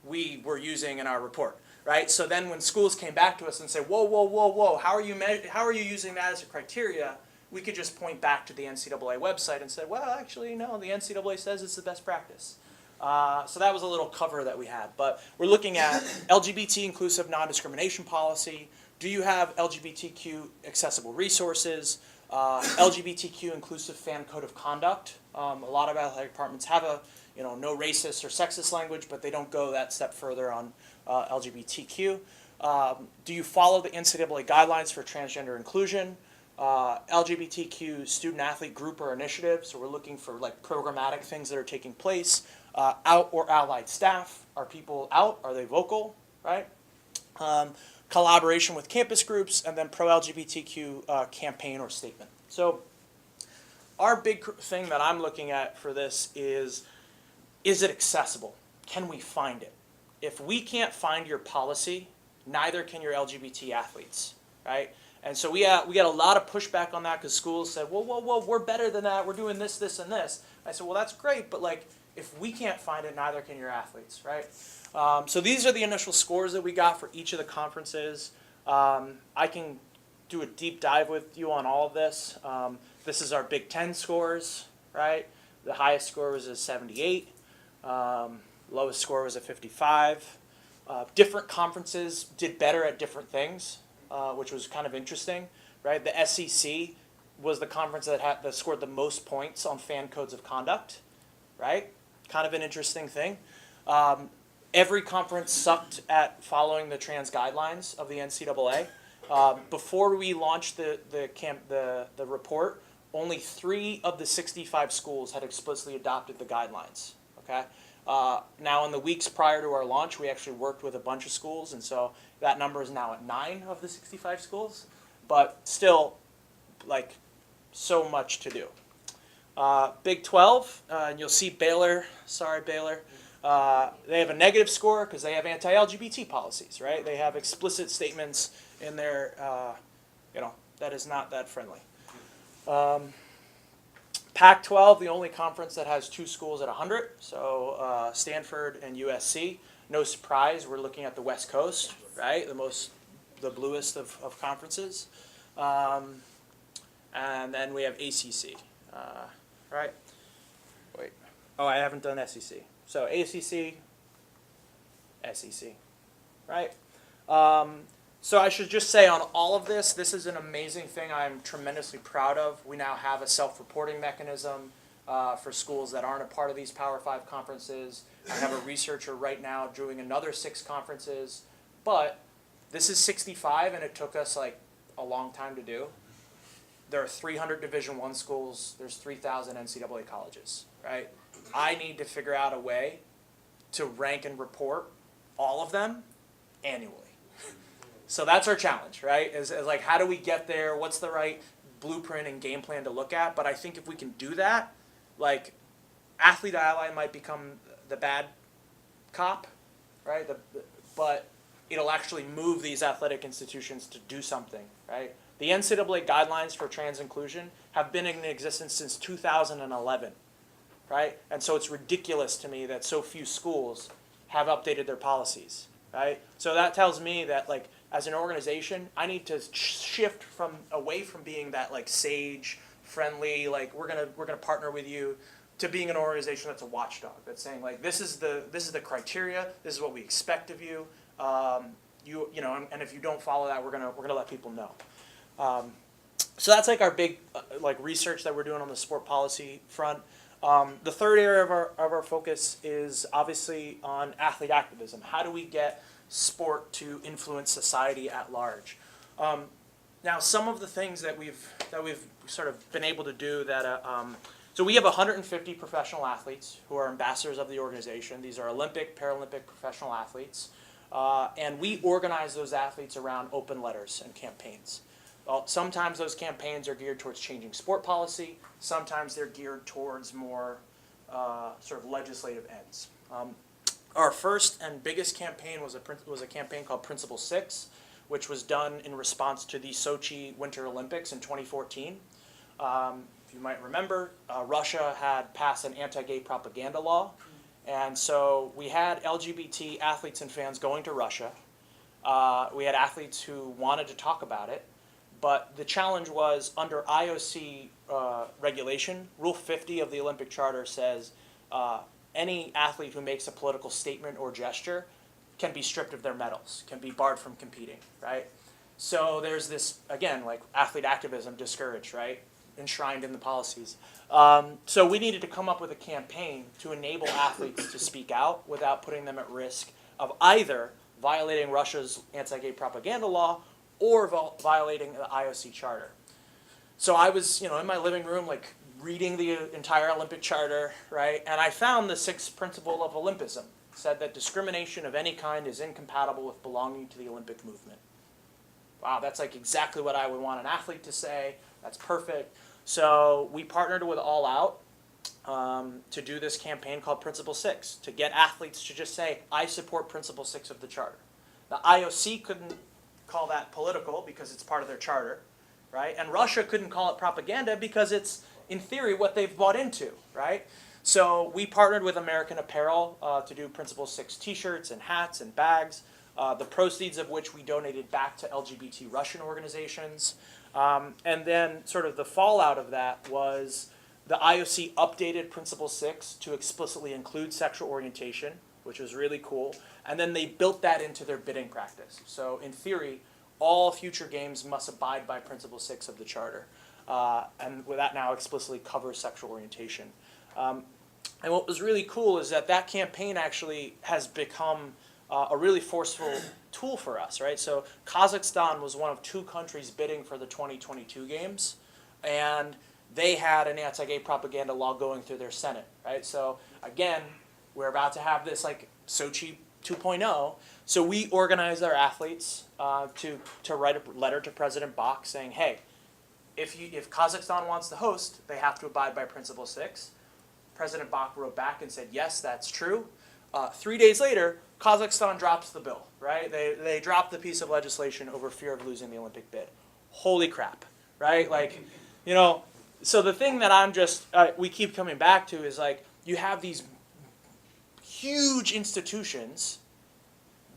we were using in our report, right? So then when schools came back to us and said, whoa, how are you using that as a criteria? We could just point back to the NCAA website and say, well, actually, no, the NCAA says it's the best practice. So that was a little cover that we had. But we're looking at LGBT inclusive non-discrimination policy. Do you have LGBTQ accessible resources? LGBTQ inclusive fan code of conduct. A lot of athletic departments have a no racist or sexist language, but they don't go that step further on LGBTQ. Do you follow the NCAA guidelines for transgender inclusion? LGBTQ student athlete group or initiative. So we're looking for like programmatic things that are taking place. Out or allied staff. Are people out? Are they vocal? Right? Collaboration with campus groups, and then pro-LGBTQ campaign or statement. So our big thing that I'm looking at for this is it accessible? Can we find it? If we can't find your policy, neither can your LGBT athletes, right? And so we got a lot of pushback on that because schools said, whoa, we're better than that. We're doing this, and this. I said, well, that's great, but like, if we can't find it, neither can your athletes, right? So these are the initial scores that we got for each of the conferences. I can do a deep dive with you on all of this. This is our Big 10 scores, right? The highest score was a 78. Lowest score was a 55. Different conferences did better at different things, which was kind of interesting, right? The SEC was the conference that scored the most points on fan codes of conduct, right? Kind of an interesting thing. Every conference sucked at following the trans guidelines of the NCAA. Before we launched the report, only 3 of the 65 schools had explicitly adopted the guidelines. Okay. Now, in the weeks prior to our launch, we actually worked with a bunch of schools, and so that number is now at 9 of the 65 schools. But still, like, so much to do. Big 12, and you'll see Baylor. Sorry, Baylor. They have a negative score because they have anti-LGBT policies, right? They have explicit statements in their, that is not that friendly. Pac-12, the only conference that has 2 schools at 100, so Stanford and USC. No surprise, we're looking at the West Coast, right? The bluest of conferences. And then we have ACC, right? Wait. Oh, I haven't done SEC. So ACC, SEC, right? So I should just say on all of this, this is an amazing thing I'm tremendously proud of. We now have a self-reporting mechanism for schools that aren't a part of these Power 5 conferences. I have a researcher right now doing another 6 conferences. But this is 65, and it took us like a long time to do. There are 300 Division I schools. There's 3,000 NCAA colleges, right? I need to figure out a way to rank and report all of them annually. So that's our challenge, right? Is like, how do we get there? What's the right blueprint and game plan to look at? But I think if we can do that, like, Athlete Ally might become the bad cop, right? But it'll actually move these athletic institutions to do something, right? The NCAA guidelines for trans inclusion have been in existence since 2011, right? And so it's ridiculous to me that so few schools have updated their policies, right? So that tells me that, like, as an organization, I need to shift away from being that, like, sage, friendly, like, we're gonna partner with you, to being an organization that's a watchdog, that's saying, like, this is the criteria, this is what we expect of you, you know, and if you don't follow that, we're gonna let people know. So that's like our big like research that we're doing on the sport policy front. The third area of our focus is obviously on athlete activism. How do we get sport to influence society at large? Now, some of the things that we've sort of been able to do that. So we have 150 professional athletes who are ambassadors of the organization. These are Olympic, Paralympic professional athletes. And we organize those athletes around open letters and campaigns. Sometimes those campaigns are geared towards changing sport policy. Sometimes they're geared towards more sort of legislative ends. Our first and biggest campaign was a campaign called Principle 6, which was done in response to the Sochi Winter Olympics in 2014. If you might remember, Russia had passed an anti-gay propaganda law. And so we had LGBT athletes and fans going to Russia. We had athletes who wanted to talk about it. But the challenge was, under IOC regulation, Rule 50 of the Olympic Charter says any athlete who makes a political statement or gesture can be stripped of their medals, can be barred from competing, right? So there's this, again, like athlete activism discouraged, right? Enshrined in the policies. So we needed to come up with a campaign to enable athletes to speak out without putting them at risk of either violating Russia's anti-gay propaganda law or violating the IOC charter. So I was, in my living room, like, reading the entire Olympic charter, right? And I found the 6th principle of Olympism. It said that discrimination of any kind is incompatible with belonging to the Olympic movement. Wow, that's like exactly what I would want an athlete to say. That's perfect. So we partnered with All Out to do this campaign called Principle 6, to get athletes to just say, I support Principle 6 of the charter. The IOC couldn't call that political because it's part of their charter, right? And Russia couldn't call it propaganda because it's, in theory, what they've bought into, right? So we partnered with American Apparel to do Principle 6 t-shirts and hats and bags, the proceeds of which we donated back to LGBT Russian organizations. And then sort of the fallout of that was the IOC updated Principle 6 to explicitly include sexual orientation, which was really cool. And then they built that into their bidding practice. So in theory, all future games must abide by Principle 6 of the Charter. And with that now explicitly covers sexual orientation. And what was really cool is that campaign actually has become a really forceful tool for us, right? So Kazakhstan was one of 2 countries bidding for the 2022 games, and they had an anti-gay propaganda law going through their Senate, right? So again, we're about to have this like Sochi 2.0. So we organized our athletes to write a letter to President Bach saying, hey, if Kazakhstan wants to host, they have to abide by Principle 6. President Bach wrote back and said, yes, that's true. 3 days later, Kazakhstan drops the bill, right? They dropped the piece of legislation over fear of losing the Olympic bid. Holy crap, right? Like, so the thing that we keep coming back to is like, you have these huge institutions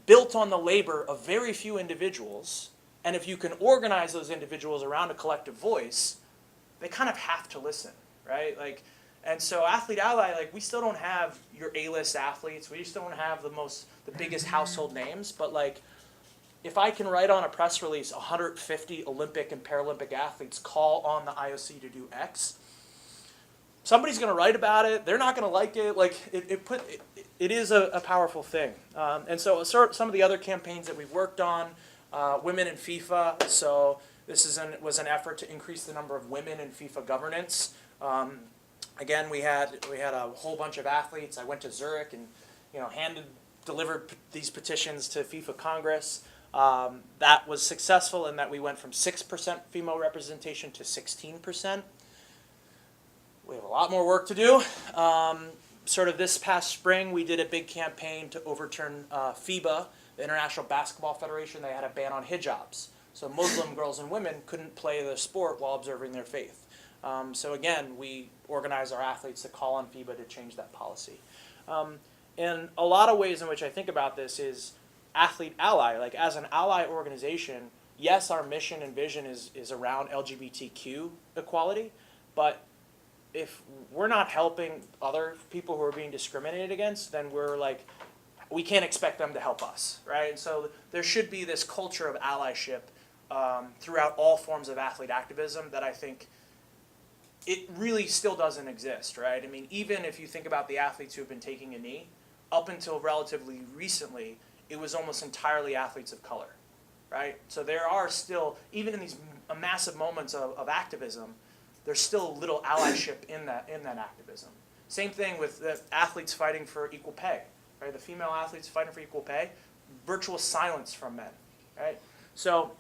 built on the labor of very few individuals, and if you can organize those individuals around a collective voice, they kind of have to listen, right? Like, and so Athlete Ally, like, we still don't have your A-list athletes. We just don't have the biggest household names. But like, if I can write on a press release 150 Olympic and Paralympic athletes call on the IOC to do X, somebody's going to write about it. They're not going to like it. Like it is a powerful thing. And so some of the other campaigns that we've worked on, women in FIFA. So this was an effort to increase the number of women in FIFA governance. Again, we had a whole bunch of athletes. I went to Zurich and delivered these petitions to FIFA Congress. That was successful in that we went from 6% female representation to 16%. We have a lot more work to do. Sort of this past spring, we did a big campaign to overturn FIBA, the International Basketball Federation. They had a ban on hijabs. So Muslim girls and women couldn't play their sport while observing their faith. So again, we organized our athletes to call on FIBA to change that policy. And a lot of ways in which I think about this is athlete ally. Like as an ally organization, yes, our mission and vision is around LGBTQ equality, but if we're not helping other people who are being discriminated against, then we can't expect them to help us, right? And so there should be this culture of allyship throughout all forms of athlete activism that I think it really still doesn't exist, right? I mean, even if you think about the athletes who have been taking a knee, up until relatively recently, it was almost entirely athletes of color, right? So there are still, even in these massive moments of activism, there's still little allyship in that activism. Same thing with the athletes fighting for equal pay, right? The female athletes fighting for equal pay, virtual silence from men, right? So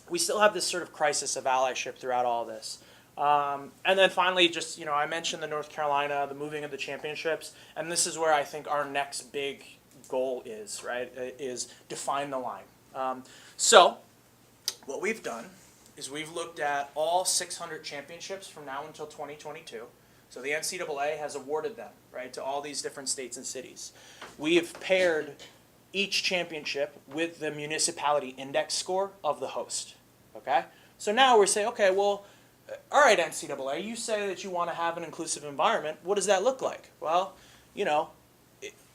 we still have this sort of crisis of allyship throughout all this. And then finally, just, I mentioned the North Carolina, the moving of the championships, and this is where I think our next big goal is, right, is define the line. So what we've done is we've looked at all 600 championships from now until 2022. So the NCAA has awarded them, right, to all these different states and cities. We have paired each championship with the municipality index score of the host, okay? So now we say, okay, well, all right, NCAA, you say that you want to have an inclusive environment. What does that look like? Well,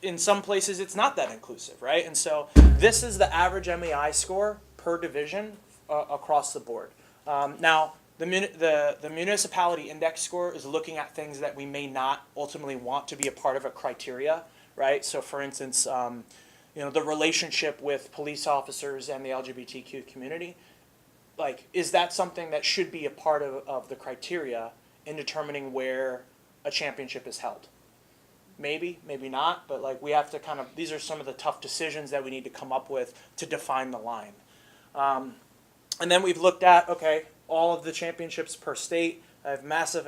in some places it's not that inclusive, right? And so this is the average MEI score per division across the board. Now, the municipality index score is looking at things that we may not ultimately want to be a part of a criteria, right? So, for instance, the relationship with police officers and the LGBTQ community. Like, is that something that should be a part of the criteria in determining where a championship is held? Maybe, maybe not, but we have to these are some of the tough decisions that we need to come up with to define the line. And then we've looked at, okay, all of the championships per state. I have massive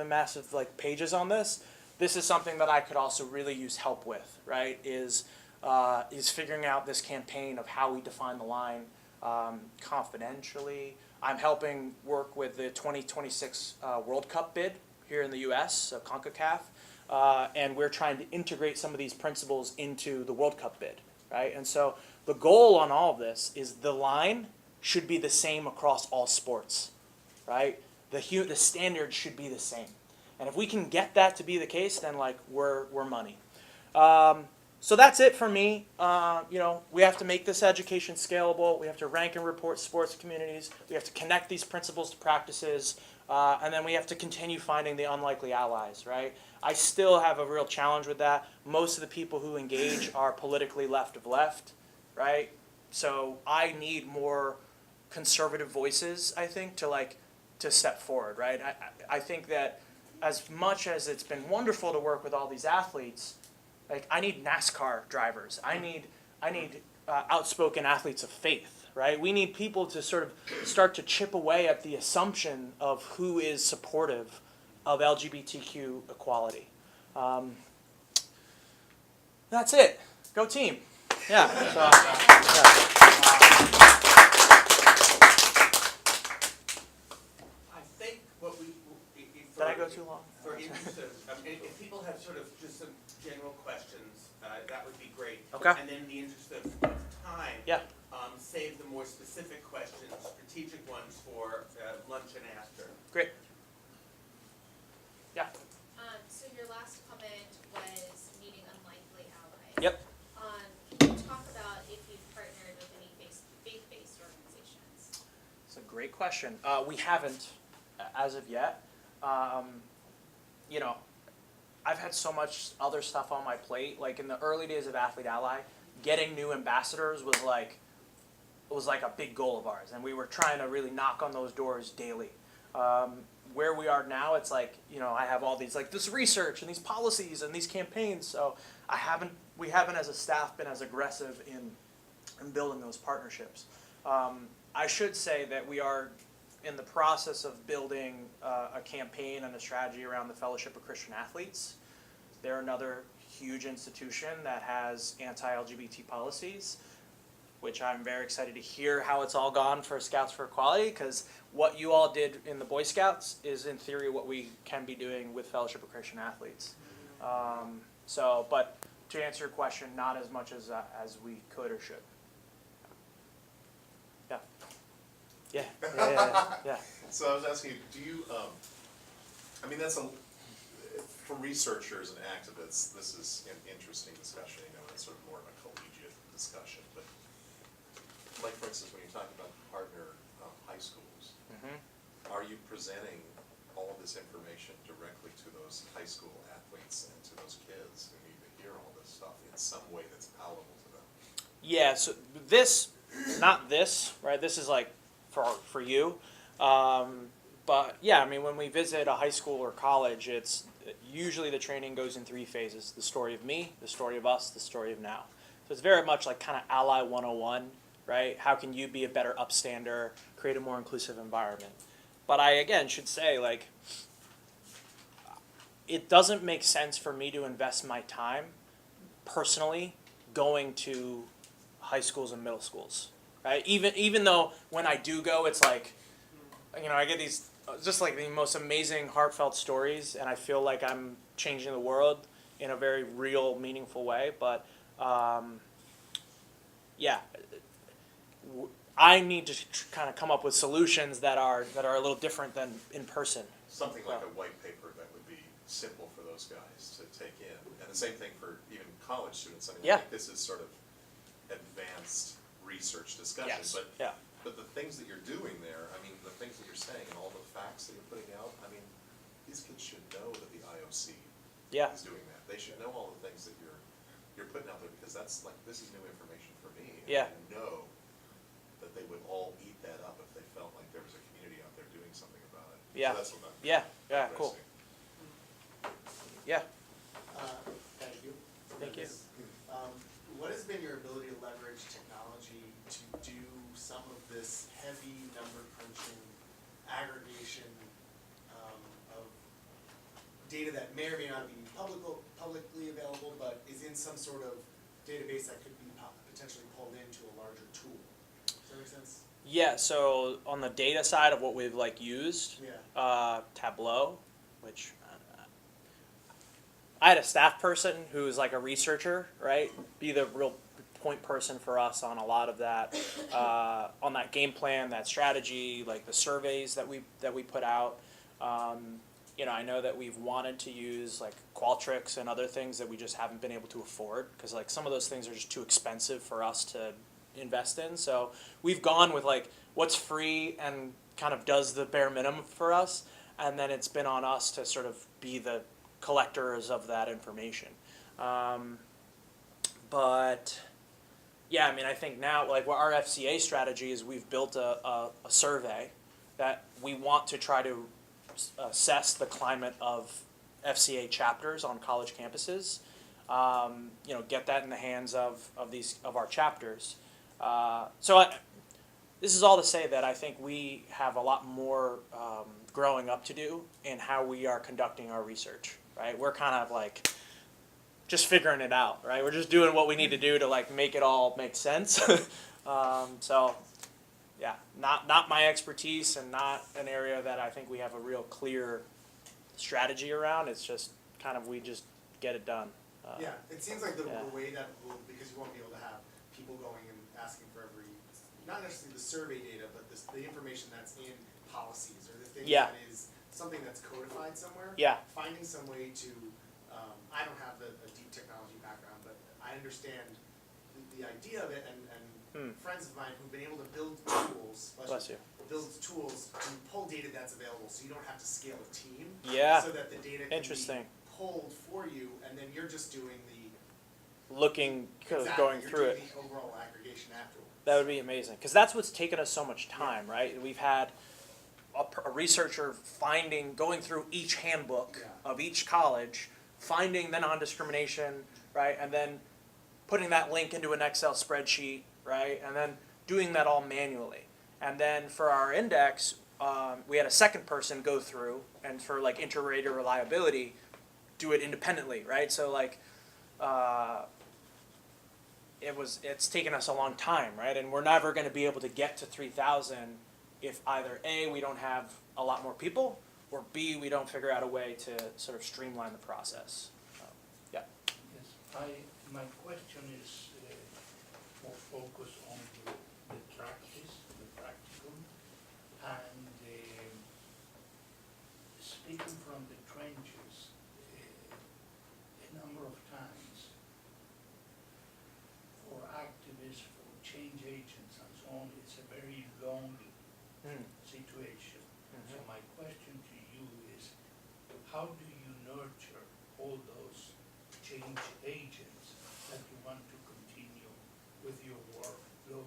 pages on this. This is something that I could also really use help with, right, is figuring out this campaign of how we define the line confidentially. I'm helping work with the 2026 World Cup bid here in the U.S., so CONCACAF, and we're trying to integrate some of these principles into the World Cup bid, right? And so the goal on all of this is the line should be the same across all sports, right? The standard should be the same, and if we can get that to be the case, then we're money. So that's it for me. We have to make this education scalable. We have to rank and report sports communities. We have to connect these principles to practices. And then we have to continue finding the unlikely allies, right? I still have a real challenge with that. Most of the people who engage are politically left of left, right? So I need more conservative voices, I think, to step forward, right? I think that as much as it's been wonderful to work with all these athletes, I need NASCAR drivers. I need outspoken athletes of faith, right? We need people to sort of start to chip away at the assumption of who is supportive of LGBTQ equality. That's it. Go team. Yeah. So, I think what we... Did I go too long? For interest of, if people have sort of just some general questions, that would be great. Okay. And then in the interest of time, Yeah. Save the more specific questions, strategic ones for lunch and after. Great. Yeah. So your last comment was meeting unlikely allies. Yep. Can you talk about if you've partnered with any faith-based organizations? great question. We haven't as of yet. You know, I've had so much other stuff on my plate. Like in the early days of Athlete Ally, getting new ambassadors was like a big goal of ours, and we were trying to really knock on those doors daily. Where we are now, it's like, you know, I have all these, like, this research and these policies and these campaigns, so we haven't as a staff been as aggressive in building those partnerships. I should say that we are in the process of building a campaign and a strategy around the Fellowship of Christian Athletes. They're another huge institution that has anti-LGBT policies, which I'm very excited to hear how it's all gone for Scouts for Equality, because what you all did in the Boy Scouts is in theory what we can be doing with Fellowship of Christian Athletes. But to answer your question, not as much as we could or should. Yeah. So I was asking you, do you, I mean, for researchers and activists, this is an interesting discussion, you know, it's sort of more of a collegiate discussion, but like, for instance, when you talk about partner high schools, are you presenting all of this information directly to those high school athletes and to those kids who need to hear all this stuff in some way that's palatable to them? Yeah, so not this, right? This is like for you. But yeah, I mean, when we visit a high school or college, it's usually the training goes in 3 phases: the story of me, the story of us, the story of now. So it's very much like kind of Ally 101, right? How can you be a better upstander, create a more inclusive environment? But I, again, should say, like, it doesn't make sense for me to invest my time personally going to high schools and middle schools, right? Even though when I do go, it's like, you know, I get these just like the most amazing heartfelt stories, and I feel like I'm changing the world in a very real, meaningful way. But yeah, I need to kind of come up with solutions that are a little different than in person. Something like a white paper that would be simple for those guys to take in. And the same thing for even college students. I mean, I think this is sort of advanced research discussion. Yes. But the things that you're doing there, I mean, the things that you're saying and all the facts that you're putting out, I mean, these kids should know that the IOC is doing that. They should know all the things that you're putting out there, because that's like, this is new information for me. And I know that they would all eat that up if they felt like there was a community out there doing something about it. So that's what I'm Cool. Yeah. Thank you. Thank you. What has been your ability to leverage technology to do some of this heavy number crunching, aggregation of data that may or may not be publicly available, but is in some sort of database that could be potentially pulled into a larger tool? Does that make sense? Yeah, so on the data side of what we've used, Tableau, which I had a staff person who's like a researcher, right? Be the real point person for us on a lot of that, on that game plan, that strategy, like the surveys that we put out. You know, I know that we've wanted to use like Qualtrics and other things that we just haven't been able to afford, because like some of those things are just too expensive for us to invest in. So we've gone with like what's free and kind of does the bare minimum for us, and then it's been on us to sort of be the collectors of that information. But yeah, I mean, I think now like what our FCA strategy is, we've built a survey that we want to try to assess the climate of FCA chapters on college campuses. You know, get that in the hands of our chapters. This is all to say that I think we have a lot more growing up to do in how we are conducting our research, right? We're kind of like just figuring it out, right? We're just doing what we need to do to like make it all make sense. Yeah, not my expertise and not an area that I think we have a real clear strategy around. It's just kind of we just get it done. Yeah, it seems like the way that will, because you won't be able to have people going and asking for every, not necessarily the survey data, but the information that's in policies or the thing that is something that's codified somewhere. Yeah. Finding some way to, I don't have a deep technology background, but I understand the idea of it, and friends of mine who've been able to build tools. Bless you. Build tools to pull data that's available, so you don't have to scale a team. Yeah. So that the data can Interesting. be pulled for you, and then you're just doing the Looking, exactly, going you're through doing it. the overall aggregation afterwards. That would be amazing, because that's what's taken us so much time, right? We've had a researcher going through each handbook Yeah. of each college, finding the non-discrimination, right, and then putting that link into an Excel spreadsheet, right, and then doing that all manually. And then for our index, we had a second person go through, and for like inter-rater reliability, do it independently, right? So like, it's taken us a long time, right? And we're never going to be able to get to 3,000 if either A, we don't have a lot more people, or B, we don't figure out a way to sort of streamline the process. Yeah. Yes, my question is more focused on the practice, the practicum, and speaking from the trenches, a number of times for activists, for change agents and so on, it's a very lonely situation. So my question to you is, how do you nurture all those change agents that you want to continue with your work locally?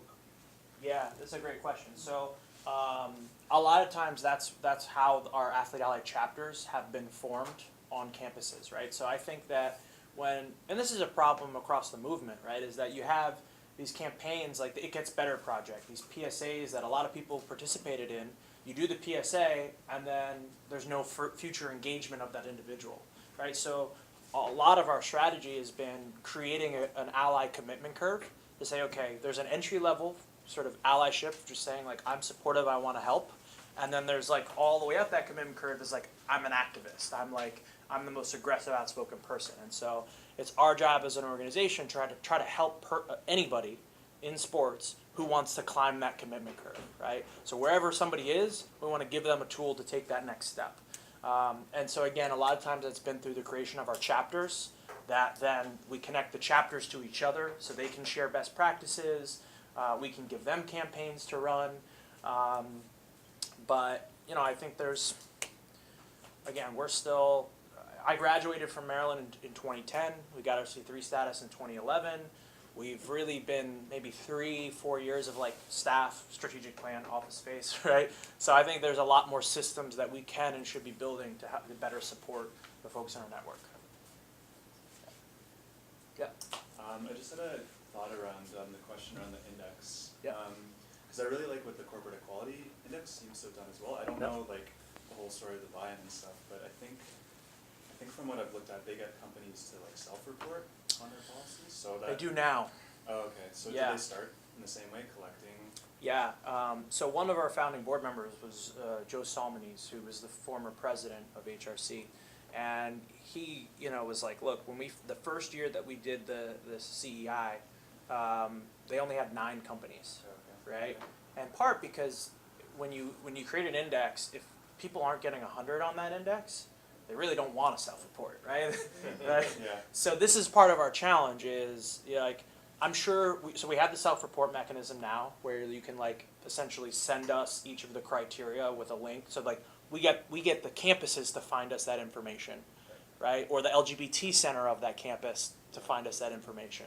Yeah, that's a great question. So a lot of times that's how our Athlete Ally chapters have been formed on campuses, right? So I think that and this is a problem across the movement, right, is that you have these campaigns like the It Gets Better project, these PSAs that a lot of people participated in. You do the PSA, and then there's no future engagement of that individual, right? So a lot of our strategy has been creating an ally commitment curve to say, okay, there's an entry level sort of allyship, just saying like, I'm supportive, I want to help. And then there's like all the way up that commitment curve is like, I'm an activist. I'm the most aggressive, outspoken person. And so it's our job as an organization to try to help anybody in sports who wants to climb that commitment curve, right? So wherever somebody is, we want to give them a tool to take that next step. And so again, a lot of times it's been through the creation of our chapters that then we connect the chapters to each other so they can share best practices. We can give them campaigns to run. But, I think I graduated from Maryland in 2010. We got our C3 status in 2011. We've really been maybe 3-4 years of like staff, strategic plan, office space, right? So I think there's a lot more systems that we can and should be building to better support the folks in our network. Yeah. I just had a thought around the question around the index. Yeah. Because I really like what the corporate equality index seems to have done as well. I don't know like the whole story of the buy-in and stuff, but I think from what I've looked at, they get companies to like self-report on their policies. So that They do now. Oh, okay. So Yeah. do they start in the same way, collecting? Yeah. So one of our founding board members was Joe Salmonese, who was the former president of HRC. And he, was like, look, when the first year that we did the CEI, they only had 9 companies, Okay. right? And part because when you create an index, if people aren't getting 100 on that index, they really don't want to self-report, right? Right? Yeah. So this is part of our challenge is, I'm sure, we have the self-report mechanism now where you can essentially send us each of the criteria with a link. So we get the campuses to find us that information, right? Or the LGBT center of that campus to find us that information.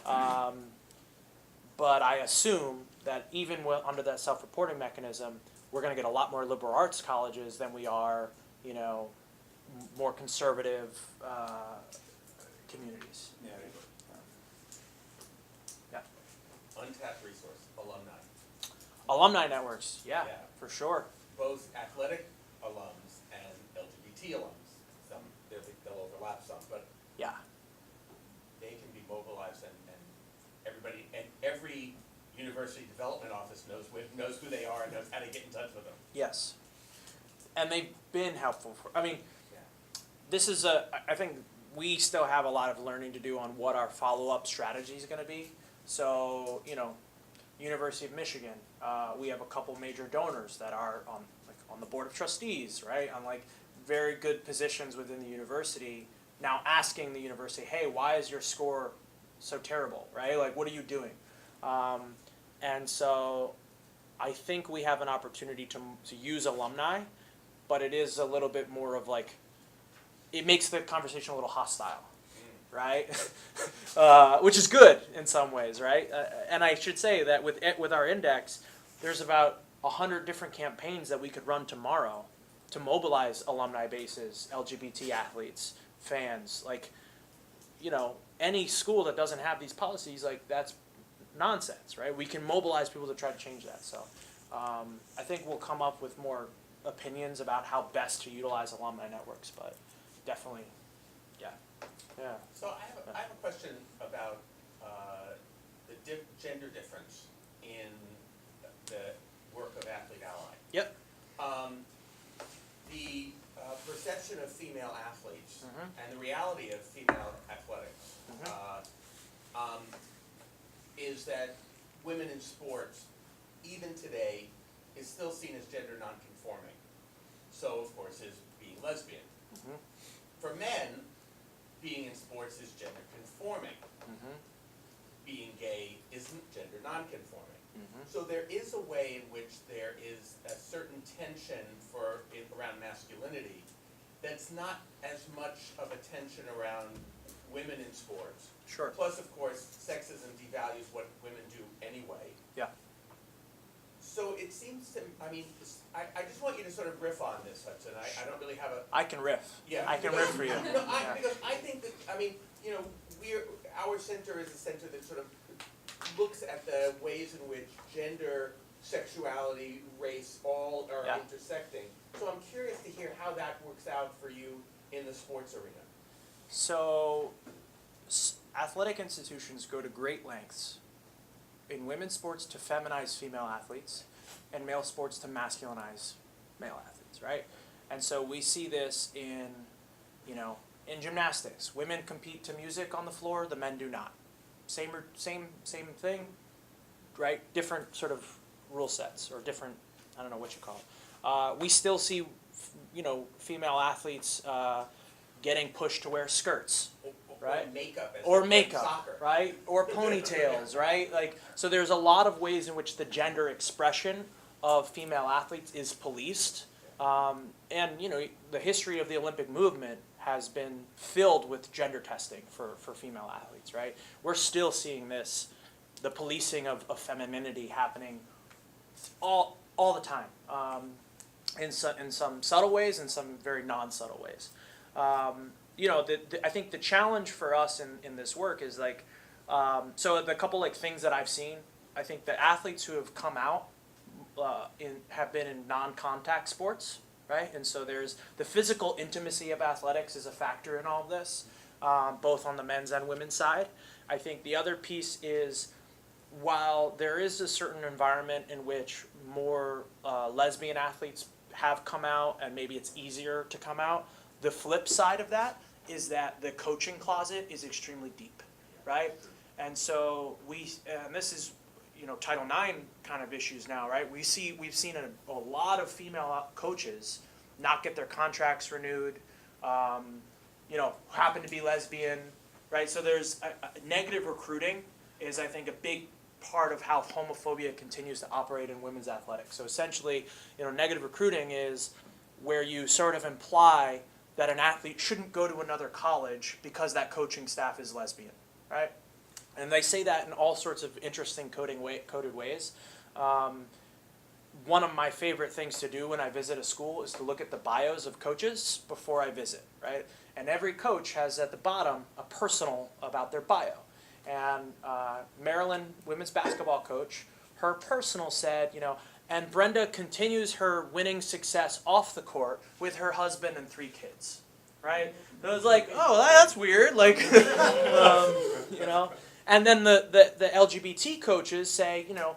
But I assume that even under that self-reporting mechanism, we're going to get a lot more liberal arts colleges than we are, more conservative communities. Yeah. Yeah. Untapped resource, alumni. Alumni networks, yeah, Yeah. for sure. Both athletic alums and LGBT alums. They'll overlap some, but Yeah. they can be mobilized and everybody, and every university development office knows who they are and knows how to get in touch with them. Yes. And they've been helpful Yeah. this is I think we still have a lot of learning to do on what our follow-up strategy is going to be. So, University of Michigan, we have a couple major donors that are on the board of trustees, right? On very good positions within the university. Now asking the university, hey, why is your score so terrible, right? What are you doing? And so I think we have an opportunity to use alumni, but it is a little bit more of like, it makes the conversation a little hostile, right? Which is good in some ways, right? And I should say that with our index, there's about 100 different campaigns that we could run tomorrow to mobilize alumni bases, LGBT athletes, fans. Like, you know, any school that doesn't have these policies, like, that's nonsense, right? We can mobilize people to try to change that. So I think we'll come up with more opinions about how best to utilize alumni networks, but definitely, yeah. So I have a question about the gender difference in the work of Athlete Ally. Yep. The perception of female athletes Mhm. and the reality of female athletics is that women in sports, even today, is still seen as gender nonconforming. So, of course, is being lesbian. Mhm. For men, being in sports is gender conforming. Mhm. Being gay isn't gender nonconforming. Mhm. So there is a way in which there is a certain tension around masculinity that's not as much of a tension around women in sports. Sure. Plus, of course, sexism devalues what women do anyway. Yeah. So it seems to, I mean, I just want you to sort of riff on this, Hudson. I don't really have a, I can riff. yeah. I can riff for you. No, Yeah. because I think that, I mean, you know, our center is a center that sort of looks at the ways in which gender, sexuality, race, all are Yeah. intersecting. So I'm curious to hear how that works out for you in the sports arena. So, athletic institutions go to great lengths in women's sports to feminize female athletes, and male sports to masculinize male athletes, right? And so we see this in, you know, in gymnastics. Women compete to music on the floor, the men do not. Same thing, right? Different sort of rule sets, or different, I don't know what you call it. We still see, you know, female athletes getting pushed to wear skirts, right? Or makeup. As Or in makeup, soccer. right? Or ponytails, right? Like, so there's a lot of ways in which the gender expression of female athletes is policed. And, you know, the history of the Olympic movement has been filled with gender testing for female athletes, right? We're still seeing this, the policing of femininity happening all the time, in some subtle ways and some very non-subtle ways. You know, I think the challenge for us in this work is like, so the couple like things that I've seen, I think the athletes who have come out have been in non-contact sports, right? And so there's the physical intimacy of athletics is a factor in all of this, both on the men's and women's side. I think the other piece is, while there is a certain environment in which more lesbian athletes have come out, and maybe it's easier to come out, the flip side of that is that the coaching closet is extremely deep, right? And so and this is, you know, Title IX kind of issues now, right? We've seen a lot of female coaches not get their contracts renewed, you know, happen to be lesbian, right? So there's negative recruiting is, I think, a big part of how homophobia continues to operate in women's athletics. So essentially, you know, negative recruiting is where you sort of imply that an athlete shouldn't go to another college because that coaching staff is lesbian, right? And they say that in all sorts of interesting coded ways. One of my favorite things to do when I visit a school is to look at the bios of coaches before I visit, right? And every coach has at the bottom a personal about their bio. And Maryland women's basketball coach, her personal said, you know, and Brenda continues her winning success off the court with her husband and 3 kids, right? And I was like, oh, that's weird, like, you know. And then the LGBT coaches say, you know,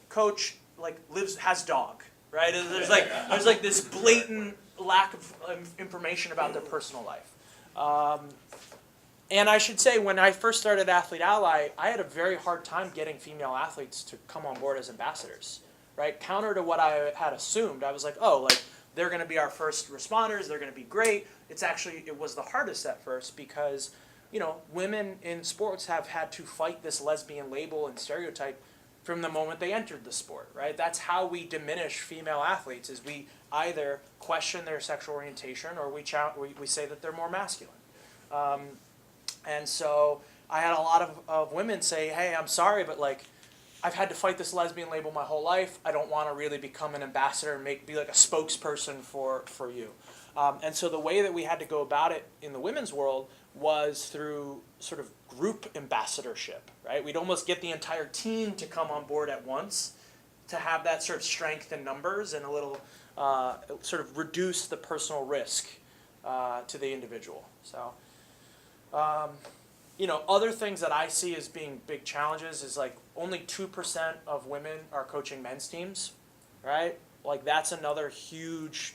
coach like has dog, right? There's like this blatant lack of information about their personal life. And I should say, when I first started Athlete Ally, I had a very hard time getting female athletes to come on board as ambassadors, right? Counter to what I had assumed, I was like, oh, like, they're going to be our first responders, they're going to be great. It was the hardest at first because, you know, women in sports have had to fight this lesbian label and stereotype from the moment they entered the sport, right? That's how we diminish female athletes, is we either question their sexual orientation or we say that they're more masculine. And so I had a lot of women say, hey, I'm sorry, but like, I've had to fight this lesbian label my whole life. I don't want to really become an ambassador and be like a spokesperson for you. And so the way that we had to go about it in the women's world was through sort of group ambassadorship, right? We'd almost get the entire team to come on board at once to have that sort of strength in numbers and a little sort of reduce the personal risk to the individual. So, other things that I see as being big challenges is like only 2% of women are coaching men's teams, right? Like that's another huge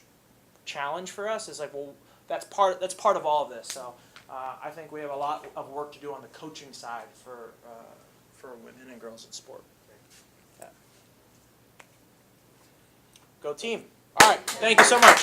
challenge for us. Is like, well, that's part of all of this. So I think we have a lot of work to do on the coaching side for women and girls in sport. Yeah. Go team! All right, thank you so much.